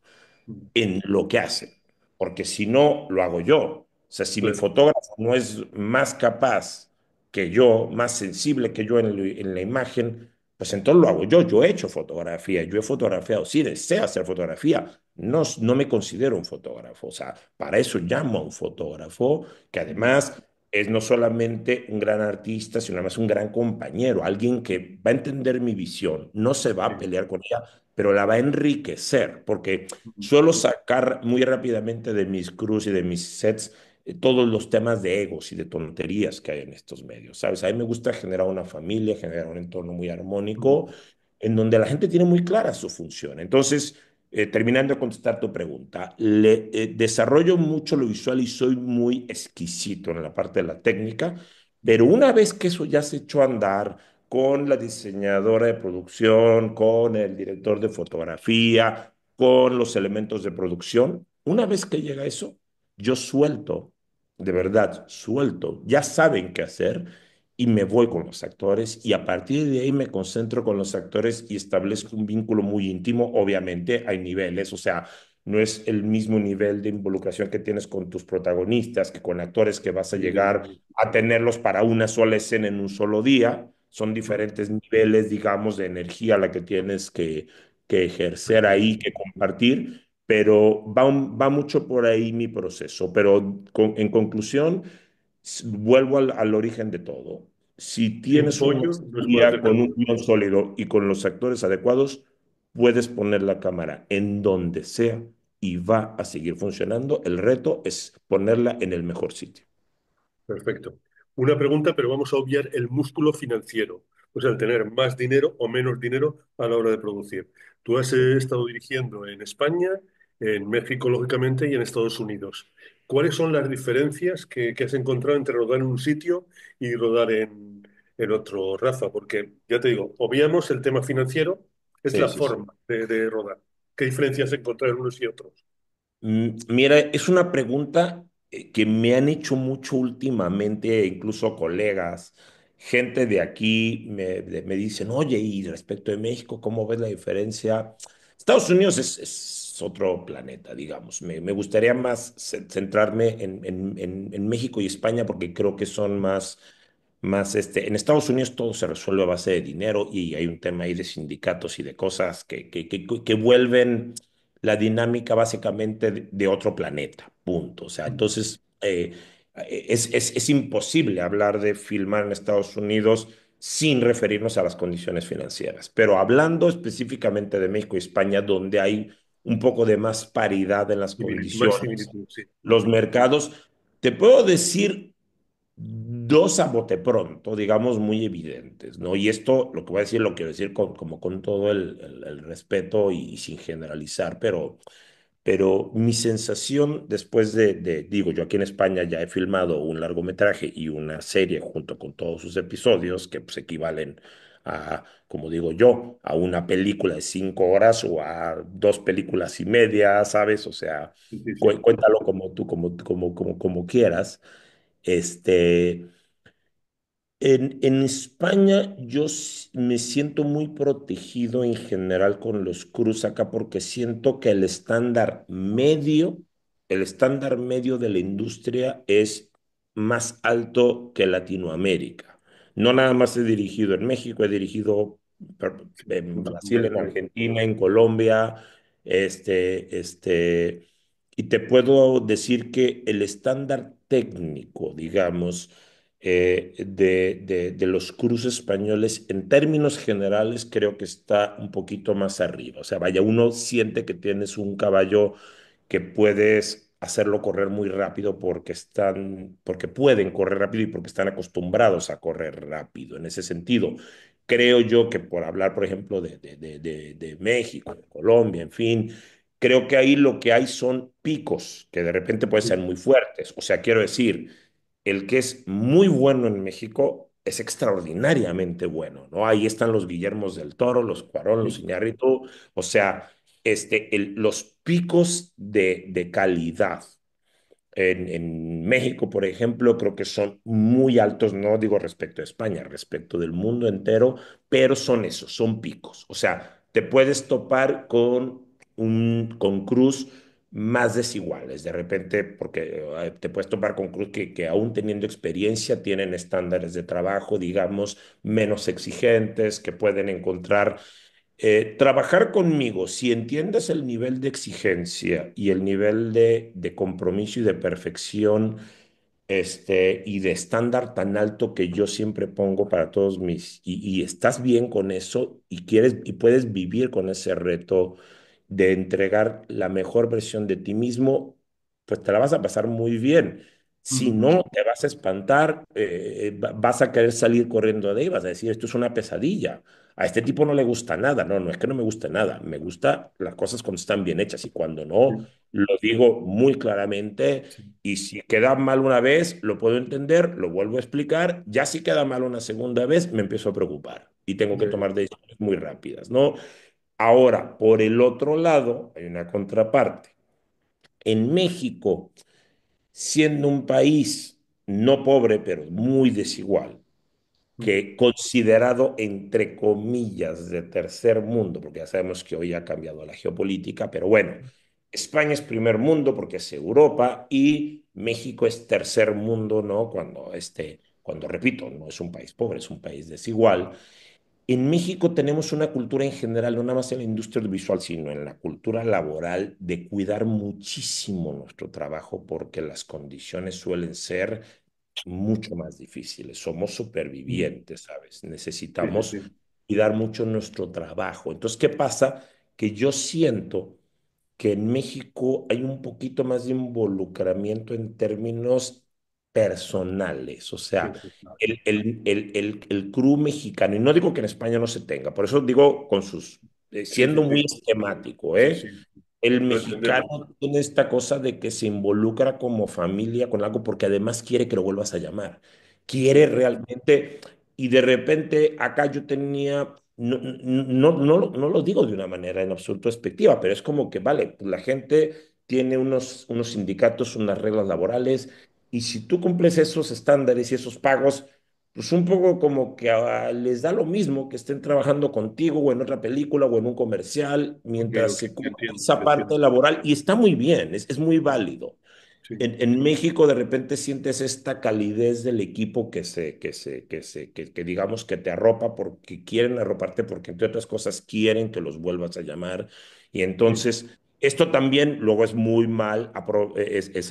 en lo que hace, porque si no, lo hago yo. O sea, si mi claro, fotógrafo no es más capaz que yo, más sensible que yo en la imagen, pues entonces lo hago yo. Yo he hecho fotografía, yo he fotografiado, sí, deseo hacer fotografía. No, no me considero un fotógrafo. O sea, para eso llamo a un fotógrafo que además es no solamente un gran artista, sino además un gran compañero, alguien que va a entender mi visión, no se va a sí, pelear con ella, pero la va a enriquecer, porque suelo sacar muy rápidamente de mis crews y de mis sets todos los temas de egos y de tonterías que hay en estos medios, ¿sabes? A mí me gusta generar una familia, generar un entorno muy armónico, en donde la gente tiene muy clara su función. Entonces, terminando de contestar tu pregunta, desarrollo mucho lo visual y soy muy exquisito en la parte de la técnica, pero una vez que eso ya se echó a andar, con la diseñadora de producción, con el director de fotografía, con los elementos de producción. Una vez que llega eso, yo suelto, de verdad, suelto, ya saben qué hacer y me voy con los actores y a partir de ahí me concentro con los actores y establezco un vínculo muy íntimo. Obviamente hay niveles, o sea, no es el mismo nivel de involucración que tienes con tus protagonistas que con actores que vas a llegar a tenerlos para una sola escena en un solo día. Son diferentes niveles, digamos, de energía la que tienes que ejercer ahí, que compartir, pero va mucho por ahí mi proceso. Pero en conclusión, vuelvo al origen de todo. Si sin tienes una pollo no se puede historia hacer con un carne. guión sólido y con los actores adecuados, puedes poner la cámara en donde sea y va a seguir funcionando. El reto es ponerla en el mejor sitio. Perfecto. Una pregunta, pero vamos a obviar el músculo financiero, o sea, el tener más dinero o menos dinero a la hora de producir. Tú has estado dirigiendo en España en México, lógicamente, y en Estados Unidos. ¿Cuáles son las diferencias que has encontrado entre rodar en un sitio y rodar en otro, Rafa? Porque, ya te digo, obviamos el tema financiero, es Sí, la sí, sí. forma de rodar. ¿Qué diferencias encontrar en unos y otros? Mira, es una pregunta que me han hecho mucho últimamente, incluso colegas, gente de aquí me dicen, oye, y respecto de México, ¿cómo ves la diferencia? Estados Unidos es otro planeta, digamos. Me gustaría más centrarme en México y España porque creo que son en Estados Unidos todo se resuelve a base de dinero y hay un tema ahí de sindicatos y de cosas que vuelven la dinámica básicamente de otro planeta, punto. O sea, entonces es imposible hablar de filmar en Estados Unidos sin referirnos a las condiciones financieras. Pero hablando específicamente de México y España, donde hay un poco de más paridad en las Más condiciones, similitud, sí. los mercados, te puedo decir dos a bote pronto, digamos, muy evidentes, ¿no? Y esto, lo que voy a decir, lo quiero decir como con todo el respeto y sin generalizar, pero mi sensación después digo, yo aquí en España ya he filmado un largometraje y una serie junto con todos sus episodios que pues equivalen a, como digo yo, a una película de 5 horas o a 2 películas y media, ¿sabes? O sea, Sí, sí, sí. cuéntalo como tú, como quieras. Este, en España me siento muy protegido en general con los cruz acá porque siento que el estándar medio de la industria es más alto que Latinoamérica. No nada más he dirigido en México, he dirigido en Brasil, en Totalmente. Argentina, en Colombia, y te puedo decir que el estándar técnico, digamos, de los cruces españoles, en términos generales, creo que está un poquito más arriba. O sea, vaya, uno siente que tienes un caballo que puedes hacerlo correr muy rápido porque pueden correr rápido y porque están acostumbrados a correr rápido. En ese sentido, creo yo que por hablar, por ejemplo, de México, de Colombia, en fin, creo que ahí lo que hay son picos que de repente pueden ser muy fuertes. O sea, quiero decir, el que es muy bueno en México es extraordinariamente bueno, ¿no? Ahí están los Guillermos del Toro, los Cuarón, los Sí. Iñárritu, o sea, los picos de calidad en México, por ejemplo, creo que son muy altos, no digo respecto a España, respecto del mundo entero, pero son esos, son picos. O sea, te puedes topar con cruz más desiguales, de repente, porque te puedes topar con cruz que aún teniendo experiencia tienen estándares de trabajo, digamos, menos exigentes, que pueden encontrar trabajar conmigo, si entiendes el nivel de exigencia y el nivel de compromiso y de perfección, y de estándar tan alto que yo siempre pongo para todos y estás bien con eso y quieres y puedes vivir con ese reto de entregar la mejor versión de ti mismo, pues te la vas a pasar muy bien. Si Ujú. no, te vas a espantar, vas a querer salir corriendo de ahí, vas a decir, esto es una pesadilla. A este tipo no le gusta nada. No, no es que no me guste nada. Me gusta las cosas cuando están bien hechas y cuando no, Sí, lo digo muy claramente. sí. Y si queda mal una vez, lo puedo entender, lo vuelvo a explicar. Ya si queda mal una segunda vez, me empiezo a preocupar y tengo que Ya, ya. tomar decisiones muy rápidas, ¿no? Ahora, por el otro lado, hay una contraparte. En México, siendo un país no pobre, pero muy desigual, Mm. que considerado entre comillas de tercer mundo, porque ya sabemos que hoy ha cambiado la geopolítica, pero bueno, España es primer mundo porque es Europa y México es tercer mundo, ¿no? Cuando repito, no es un país pobre, es un país desigual. En México tenemos una cultura en general, no nada más en la industria audiovisual, sino en la cultura laboral, de cuidar muchísimo nuestro trabajo porque las condiciones suelen ser mucho más difíciles. Somos Mm. supervivientes, ¿sabes? Sí, sí, Necesitamos sí. cuidar mucho nuestro trabajo. Entonces, ¿qué pasa? Que yo siento que en México hay un poquito más de involucramiento en términos personales. O Sí, sea, total. el crew mexicano, y no digo que en España no se tenga, por eso digo siendo Sí, muy sí. esquemático, Sí, ¿eh? sí. el no entenderlo. mexicano tiene esta cosa de que se involucra como familia con algo porque además quiere que lo vuelvas a llamar. Quiere Sí, realmente, y de repente acá yo tenía, no lo digo de una manera en absoluto despectiva, pero es como que, vale, pues la gente tiene unos sindicatos, unas reglas laborales, y si tú cumples esos estándares y esos pagos, pues un poco como que les da lo mismo que estén trabajando contigo o en otra película o en un comercial, ok, mientras ok, se te cumpla entiendo, te esa parte entiendo. laboral, y está muy bien, es muy válido. Sí, En México de repente sientes esta calidez del equipo que digamos que te arropa porque quieren arroparte, porque entre otras cosas quieren que los vuelvas a llamar. Y sí, entonces esto también luego es muy mal,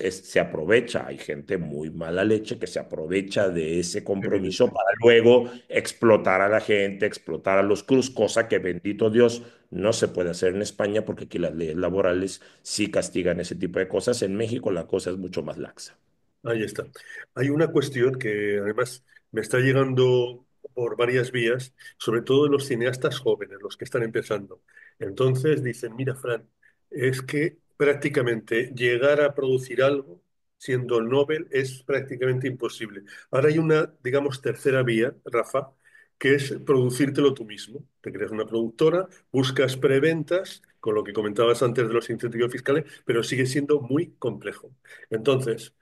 se aprovecha. Hay gente muy mala leche que se aprovecha de ese compromiso evidente. para luego explotar a la gente, explotar a los cruz, cosa que bendito Dios no se puede hacer en España porque aquí las leyes laborales sí castigan ese tipo de cosas. En México la cosa es mucho más laxa. Ahí está. Hay una cuestión que además me está llegando por varias vías, sobre todo de los cineastas jóvenes, los que están empezando. Entonces dicen, mira, Fran, es que prácticamente llegar a producir algo siendo Nobel es prácticamente imposible. Ahora hay una, digamos, tercera vía, Rafa, que es producírtelo tú mismo. Te creas una productora, buscas preventas, con lo que comentabas antes de los incentivos fiscales, pero sigue siendo muy complejo. Entonces,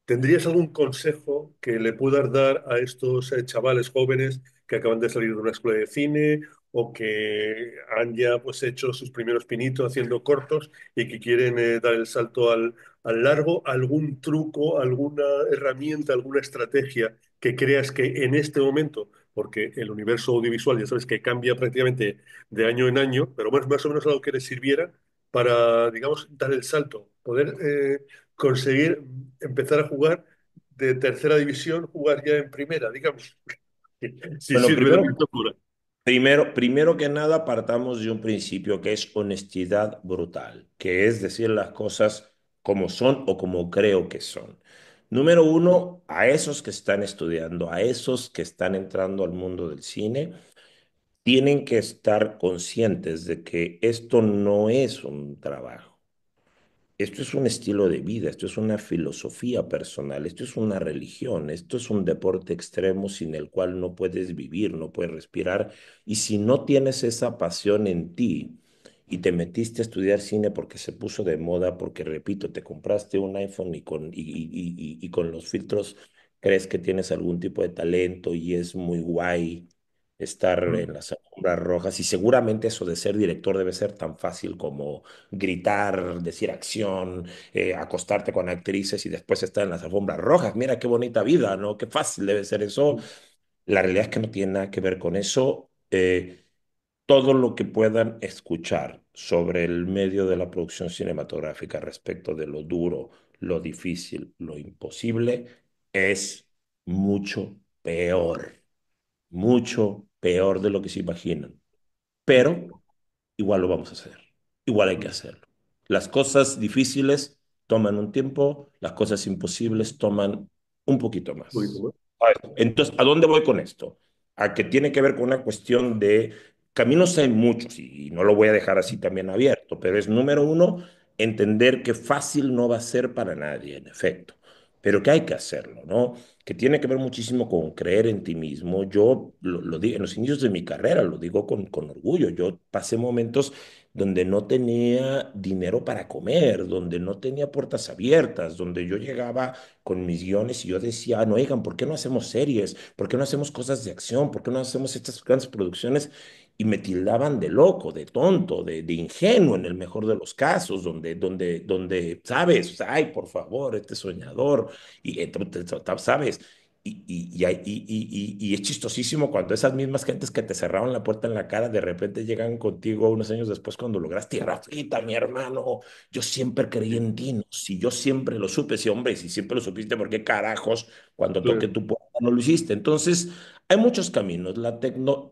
¿tendrías algún consejo que le puedas dar a estos chavales jóvenes que acaban de salir de una escuela de cine o que han ya pues hecho sus primeros pinitos haciendo cortos y que quieren dar el salto al largo? ¿Algún truco, alguna herramienta, alguna estrategia que creas que en este momento, porque el universo audiovisual ya sabes que cambia prácticamente de año en año, pero bueno, más o menos algo que les sirviera para, digamos, dar el salto, poder conseguir empezar a jugar de tercera división, jugar ya en primera, digamos, si Bueno, sirve la metáfora. primero que nada partamos de un principio que es honestidad brutal, que es decir las cosas como son o como creo que son. Número uno, a esos que están estudiando, a esos que están entrando al mundo del cine, tienen que estar conscientes de que esto no es un trabajo. Esto es un estilo de vida, esto es una filosofía personal, esto es una religión, esto es un deporte extremo sin el cual no puedes vivir, no puedes respirar. Y si no tienes esa pasión en ti y te metiste a estudiar cine porque se puso de moda, porque repito, te compraste un iPhone y con los filtros crees que tienes algún tipo de talento y es muy guay estar Mm. en las alfombras rojas, y seguramente eso de ser director debe ser tan fácil como gritar, decir acción, acostarte con actrices y después estar en las alfombras rojas. Mira qué bonita vida, ¿no? Qué fácil debe ser eso. La realidad es que no tiene nada que ver con eso. Todo lo que puedan escuchar sobre el medio de la producción cinematográfica respecto de lo duro, lo difícil, lo imposible, es mucho peor de lo que se imaginan. Pero igual lo vamos a hacer. Igual hay que hacerlo. Las cosas difíciles toman un tiempo, las cosas imposibles toman un poquito Un poquito más. más. Entonces, ¿a dónde voy con esto? A que tiene que ver con una cuestión de caminos hay muchos y no lo voy a dejar así también abierto, pero es número uno, entender que fácil no va a ser para nadie, en efecto, pero que hay que hacerlo, ¿no? Que tiene que ver muchísimo con creer en ti mismo. Yo lo digo en los inicios de mi carrera, lo digo con orgullo. Yo pasé momentos donde no tenía dinero para comer, donde no tenía puertas abiertas, donde yo llegaba con mis guiones y yo decía, no, oigan, ¿por qué no hacemos series? ¿Por qué no hacemos cosas de acción? ¿Por qué no hacemos estas grandes producciones? Y me tildaban de loco, de tonto, de ingenuo en el mejor de los casos, ¿sabes? O sea, ay, por favor, este soñador, y ¿sabes? Y es chistosísimo cuando esas mismas gentes que te cerraron la puerta en la cara de repente llegan contigo unos años después cuando lograste tierra frita, mi hermano. Yo siempre creí Sí, en ti, ¿no? Si yo siempre lo supe, sí, hombre, si siempre lo supiste, ¿por qué carajos cuando toqué claro. tu puerta no lo hiciste? Entonces, hay muchos caminos.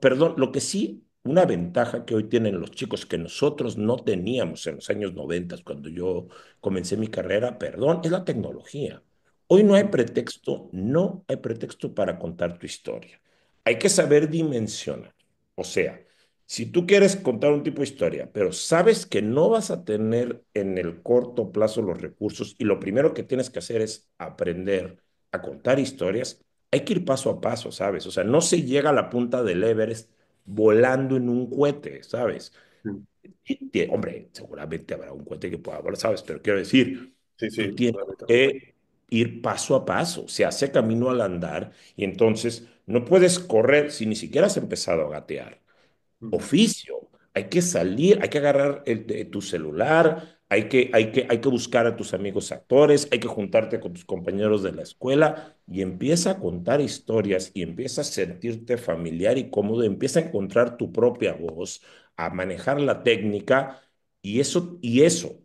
Perdón, lo que sí, una ventaja que hoy tienen los chicos que nosotros no teníamos en los años 90 cuando yo comencé mi carrera, perdón, es la tecnología. Hoy no hay pretexto para contar tu historia. Hay que saber dimensionar. O sea, Si tú quieres contar un tipo de historia, pero sabes que no vas a tener en el corto plazo los recursos y lo primero que tienes que hacer es aprender a contar historias, hay que ir paso a paso, ¿sabes? O sea, no se llega a la punta del Everest volando en un cohete, ¿sabes? Mm. Hombre, seguramente habrá un cohete que pueda volar, ¿sabes? Pero quiero decir, Sí, tú sí, tienes vale, también. que ir paso a paso, se hace camino al andar y entonces no puedes correr si ni siquiera has empezado a gatear Mm. oficio. Hay que salir, hay que agarrar tu celular, hay que buscar a tus amigos actores, hay que juntarte con tus compañeros de la escuela y empieza a contar historias y empieza a sentirte familiar y cómodo, empieza a encontrar tu propia voz, a manejar la técnica y eso,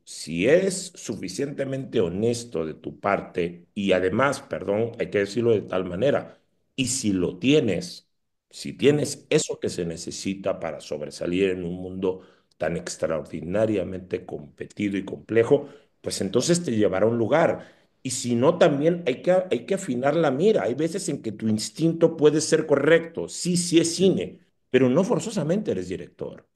si eres suficientemente honesto de tu parte y además, perdón, hay que decirlo de tal manera, y si lo tienes, si Mm. tienes eso que se necesita para sobresalir en un mundo tan extraordinariamente competido y complejo, pues entonces te llevará a un lugar. Y si no, también hay que afinar la mira. Hay veces en que tu instinto puede ser correcto. Sí, sí es Sí. cine, pero no forzosamente eres director.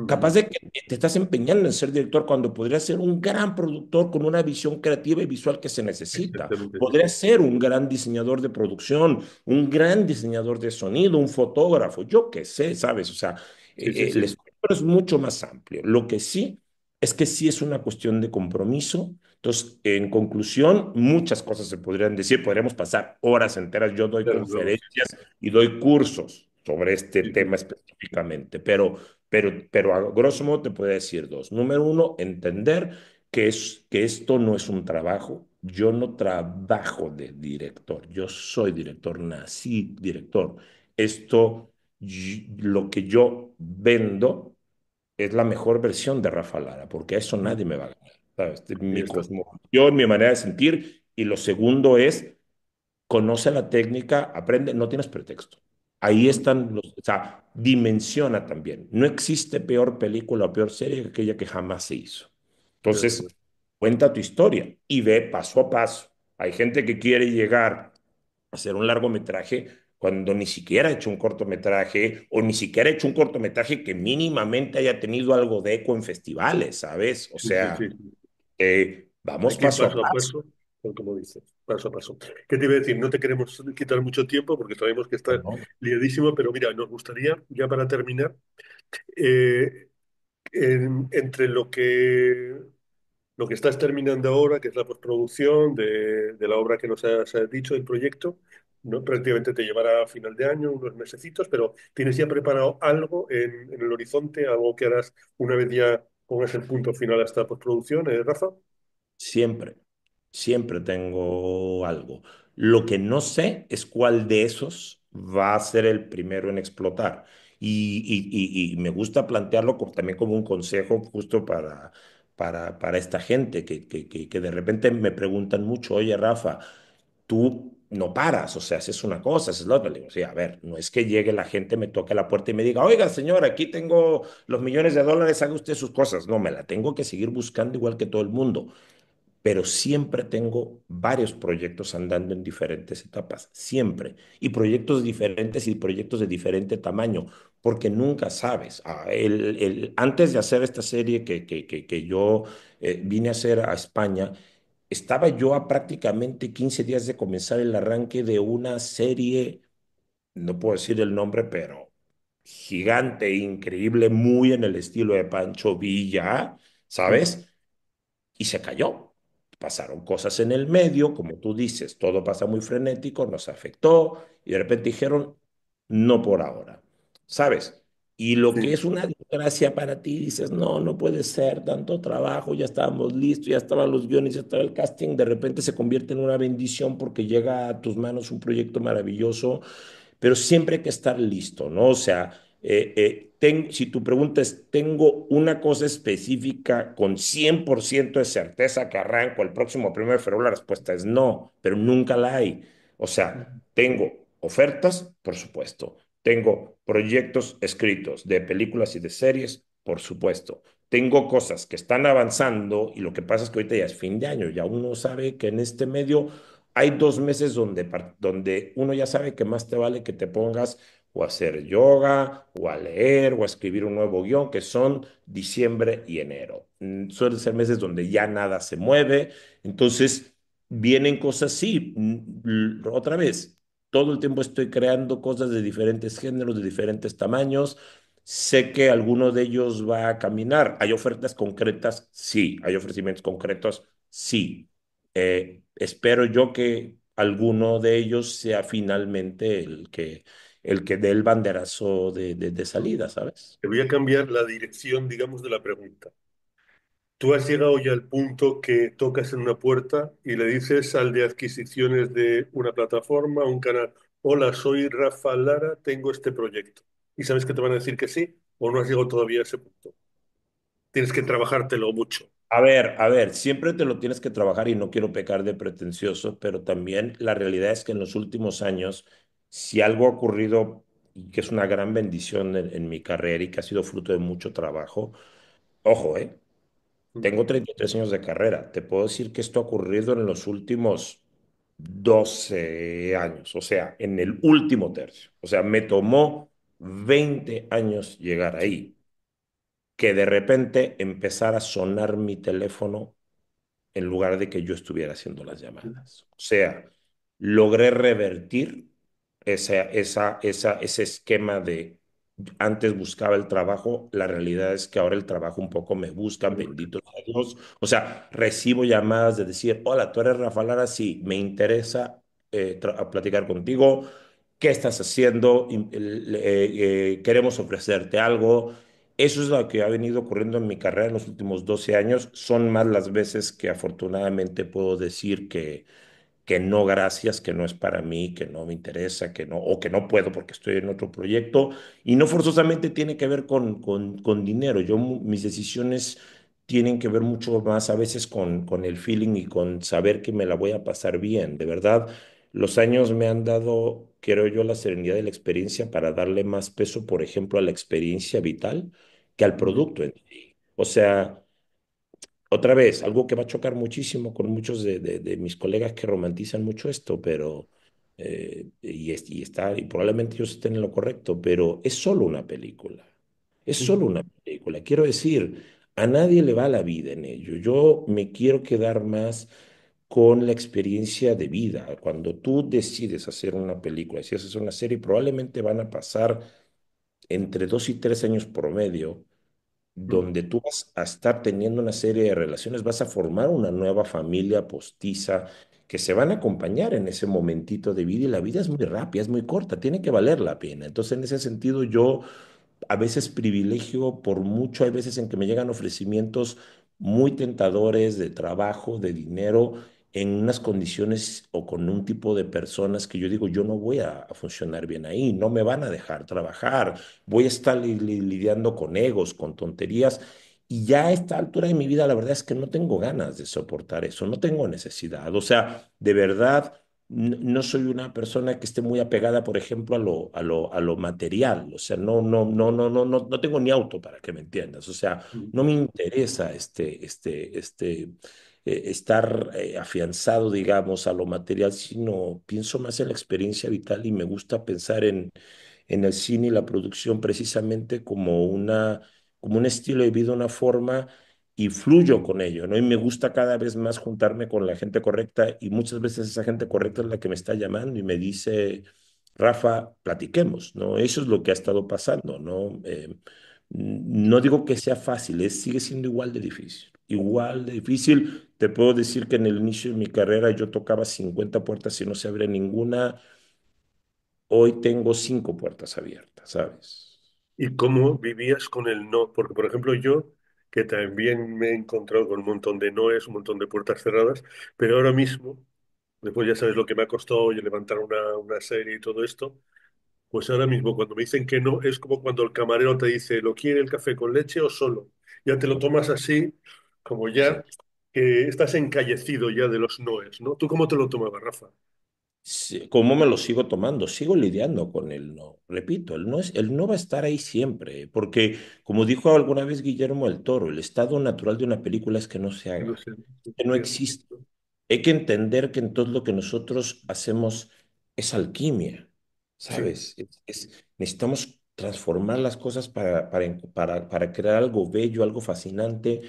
Capaz Mm. de que te estás empeñando en ser director cuando podrías ser un gran productor con una visión creativa y visual que se necesita. Exactamente, sí, Podrías ser un gran diseñador de producción, un gran diseñador de sonido, un fotógrafo, yo qué sé, ¿sabes? O sea, sí, sí, el sí, espectro es mucho más amplio. Lo que sí es que sí es una cuestión de compromiso. Entonces, en conclusión, muchas cosas se podrían decir, podríamos pasar horas enteras. Yo doy claro, claro, conferencias y doy cursos sobre este sí, tema sí, específicamente, pero a grosso modo te puedo decir dos. Número uno, entender que esto no es un trabajo. Yo no trabajo de director, yo soy director, nací director. Esto, lo que yo vendo es la mejor versión de Rafa Lara, porque a eso nadie mm, me va a ganar. ¿Sabes? ahí Mi está. cosmovisión, mi manera de sentir. Y lo segundo es conoce la técnica, aprende, no tienes pretexto. Ahí Mm. están los, o sea, dimensiona también. No existe peor película o peor serie que aquella que jamás se hizo. De verdad. Entonces, cuenta tu historia y ve paso a paso. Hay gente que quiere llegar a hacer un largometraje cuando ni siquiera ha hecho un cortometraje o ni siquiera ha hecho un cortometraje que mínimamente haya tenido algo de eco en festivales, ¿sabes? O Sí, sí, sí, sea, sí. Hay vamos que ir paso a paso a paso. paso, como dices, paso a paso. ¿Qué te iba a decir? No te queremos quitar mucho tiempo porque sabemos que estás ¿No? liadísimo, pero mira, nos gustaría, ya para terminar, eh, entre lo que estás terminando ahora, que es la postproducción de la obra que nos has dicho, del proyecto, ¿no? Prácticamente te llevará a final de año, unos mesecitos, pero ¿tienes ya preparado algo en el horizonte, algo que harás una vez ya pongas el punto final a esta postproducción, Rafa? Siempre, siempre tengo algo. Lo que no sé es cuál de esos va a ser el primero en explotar. Y me gusta plantearlo también como un consejo justo para esta gente que de repente me preguntan mucho, oye, Rafa, tú no paras, o sea, haces una cosa, haces la otra. Le digo, sí, a ver, no es que llegue la gente, me toque la puerta y me diga, oiga, señor, aquí tengo los millones de dólares, haga usted sus cosas. No, me la tengo que seguir buscando igual que todo el mundo, pero siempre tengo varios proyectos andando en diferentes etapas, siempre, y proyectos diferentes y proyectos de diferente tamaño, porque nunca sabes. Antes de hacer esta serie que yo vine a hacer a España, estaba yo a prácticamente 15 días de comenzar el arranque de una serie, no puedo decir el nombre, pero gigante, increíble, muy en el estilo de Pancho Villa, Mm. ¿sabes? Y se cayó. Pasaron cosas en el medio, como tú dices, todo pasa muy frenético, nos afectó y de repente dijeron, no por ahora, ¿sabes? Y lo que Sí, es una desgracia para ti, dices, no, no puede ser, tanto trabajo, ya estábamos listos, ya estaban los guiones, ya estaba el casting, de repente se convierte en una bendición porque llega a tus manos un proyecto maravilloso, pero siempre hay que estar listo, ¿no? O sea, si tu pregunta es, ¿tengo una cosa específica con 100% de certeza que arranco el próximo 1 de febrero? La respuesta es no, pero nunca la hay. O sea, tengo ofertas, por supuesto. Tengo proyectos escritos de películas y de series, por supuesto. Tengo cosas que están avanzando y lo que pasa es que ahorita ya es fin de año, ya uno sabe que en este medio hay 2 meses donde uno ya sabe que más te vale que te pongas o a hacer yoga, o a leer, o a escribir un nuevo guión, que son diciembre y enero. Suelen ser meses donde ya nada se mueve, entonces vienen cosas así. Otra vez, todo el tiempo estoy creando cosas de diferentes géneros, de diferentes tamaños. Sé que alguno de ellos va a caminar. ¿Hay ofertas concretas? Sí. ¿Hay ofrecimientos concretos? Sí. Espero yo que alguno de ellos sea finalmente el que dé el banderazo de salida, ¿sabes? Te voy a cambiar la dirección, digamos, de la pregunta. Tú has llegado ya al punto que tocas en una puerta y le dices al de adquisiciones de una plataforma, un canal, hola, soy Rafa Lara, tengo este proyecto. ¿Y sabes que te van a decir que sí o no has llegado todavía a ese punto? Tienes que trabajártelo mucho. A ver, siempre te lo tienes que trabajar y no quiero pecar de pretencioso, pero también la realidad es que en los últimos años, si algo ha ocurrido y que es una gran bendición en mi carrera y que ha sido fruto de mucho trabajo, ojo, Mm, tengo 33 años de carrera. Te puedo decir que esto ha ocurrido en los últimos 12 años, o sea, en el último tercio. O sea, me tomó 20 años llegar sí. ahí, que de repente empezara a sonar mi teléfono en lugar de que yo estuviera haciendo las Mm, llamadas. O sea, logré revertir ese esquema de antes buscaba el trabajo, la realidad es que ahora el trabajo un poco me busca, me gusta. bendito sea Dios. O sea, recibo llamadas de decir, hola, tú eres Rafa Lara, sí, me interesa platicar contigo. ¿Qué estás haciendo? Queremos ofrecerte algo. Eso es lo que ha venido ocurriendo en mi carrera en los últimos 12 años. Son más las veces que afortunadamente puedo decir que no, gracias, que no es para mí, que no me interesa, que no, o que no puedo porque estoy en otro proyecto. Y no forzosamente tiene que ver con dinero. Mis decisiones tienen que ver mucho más a veces con el feeling y con saber que me la voy a pasar bien. De verdad, los años me han dado, quiero yo, la serenidad de la experiencia para darle más peso, por ejemplo, a la experiencia vital que al Mm, producto en sí. O sea, otra vez, algo que va a chocar muchísimo con muchos de mis colegas que romantizan mucho esto, pero, y probablemente ellos estén en lo correcto, pero es solo una película. Es solo mm. una película. Quiero decir, a nadie le va la vida en ello. Yo me quiero quedar más con la experiencia de vida. Cuando tú decides hacer una película, si haces una serie, probablemente van a pasar entre 2 y 3 años promedio Mm. donde tú vas a estar teniendo una serie de relaciones, vas a formar una nueva familia postiza que se van a acompañar en ese momentito de vida y la vida es muy rápida, es muy corta, tiene que valer la pena. Entonces, en ese sentido, yo a veces privilegio por mucho, hay veces en que me llegan ofrecimientos muy tentadores de trabajo, de dinero, en unas condiciones o con un tipo de personas que yo digo, yo no voy a funcionar bien ahí, no me van a dejar trabajar, voy a estar lidiando con egos, con tonterías. Y ya a esta altura de mi vida, la verdad es que no tengo ganas de soportar eso, no tengo necesidad. O sea, de verdad, no soy una persona que esté muy apegada, por ejemplo, a lo material. O sea, no tengo ni auto para que me entiendas. O sea, Mm. no me interesa estar afianzado, digamos, a lo material, sino pienso más en la experiencia vital y me gusta pensar en el cine y la producción precisamente como un estilo de vida, una forma y fluyo con ello, ¿no? Y me gusta cada vez más juntarme con la gente correcta y muchas veces esa gente correcta es la que me está llamando y me dice, Rafa, platiquemos, ¿no? Eso es lo que ha estado pasando, ¿no? No digo que sea fácil, sigue siendo igual de difícil. Igual de difícil, te puedo decir que en el inicio de mi carrera yo tocaba 50 puertas y no se abría ninguna. Hoy tengo 5 puertas abiertas, ¿sabes? ¿Y cómo vivías con el no? Porque, por ejemplo, yo, que también me he encontrado con un montón de noes, un montón de puertas cerradas, pero ahora mismo, después ya sabes lo que me ha costado oye, levantar una serie y todo esto, pues ahora mismo cuando me dicen que no, es como cuando el camarero te dice, ¿lo quiere el café con leche o solo? Ya te lo tomas así, como Sí. ya que estás encallecido ya de los noes, ¿no? ¿Tú cómo te lo tomabas, Rafa? Sí, ¿cómo me lo sigo tomando? Sigo lidiando con el no. Repito, el no va a estar ahí siempre, porque como dijo alguna vez Guillermo del Toro, el estado natural de una película es que no se Que no haga, sé, que no cierto. existe. Hay que entender que en todo lo que nosotros hacemos es alquimia. Sí, ¿sabes? Necesitamos transformar las cosas para crear algo bello, algo fascinante,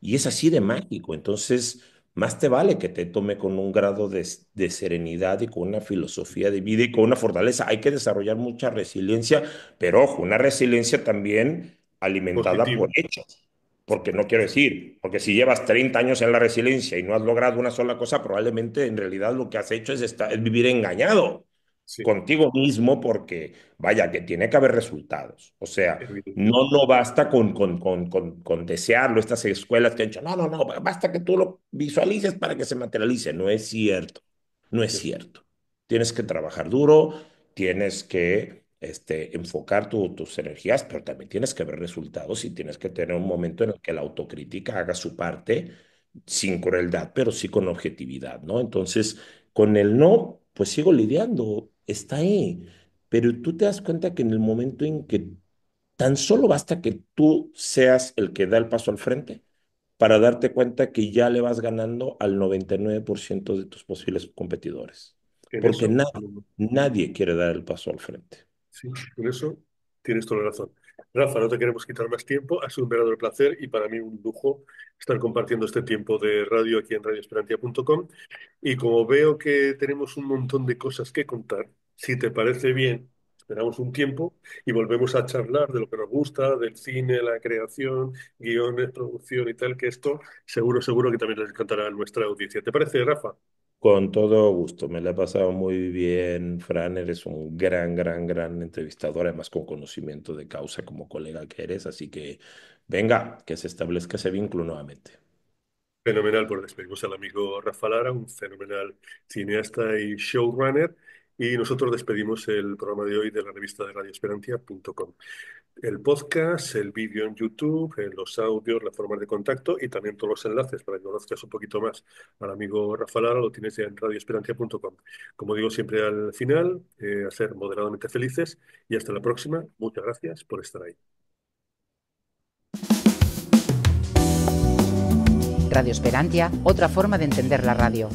y es así de mágico. Entonces, más te vale que te tome con un grado de serenidad y con una filosofía de vida y con una fortaleza. Hay que desarrollar mucha resiliencia, pero ojo, una resiliencia también alimentada por positivo. hechos. Porque no quiero decir, porque si llevas 30 años en la resiliencia y no has logrado una sola cosa, probablemente en realidad lo que has hecho es vivir engañado Sí, contigo mismo, porque vaya, que tiene que haber resultados. O sea, evidentemente. no basta con desearlo. Estas escuelas que han dicho, no, no, no, basta que tú lo visualices para que se materialice. No es cierto, no es Sí, cierto. Tienes que trabajar duro, tienes que enfocar tus energías, pero también tienes que ver resultados y tienes que tener un momento en el que la autocrítica haga su parte sin crueldad, pero sí con objetividad, ¿no? Entonces, con el no, pues sigo lidiando, está ahí. Pero tú te das cuenta que en el momento en que tan solo basta que tú seas el que da el paso al frente para darte cuenta que ya le vas ganando al 99% de tus posibles competidores. en Porque eso. nadie quiere dar el paso al frente. Sí, en eso tienes toda la razón. Rafa, no te queremos quitar más tiempo. Ha sido un verdadero placer y para mí un lujo estar compartiendo este tiempo de radio aquí en radioesperantia.com. Y como veo que tenemos un montón de cosas que contar, si te parece bien, esperamos un tiempo y volvemos a charlar de lo que nos gusta, del cine, la creación, guiones, producción y tal, que esto seguro, seguro que también les encantará a nuestra audiencia. ¿Te parece, Rafa? Con todo gusto, me la he pasado muy bien, Fran, eres un gran entrevistador, además con conocimiento de causa como colega que eres, así que venga, que se establezca ese vínculo nuevamente. Fenomenal, pues despedimos al amigo Rafa Lara, un fenomenal cineasta y showrunner, y nosotros despedimos el programa de hoy de la revista de radioesperantia.com. El podcast, el vídeo en YouTube, los audios, las formas de contacto y también todos los enlaces para que conozcas un poquito más al amigo Rafa Lara lo tienes ya en radioesperantia.com. Como digo siempre al final, a ser moderadamente felices y hasta la próxima. Muchas gracias por estar ahí. Radio Esperantia, otra forma de entender la radio.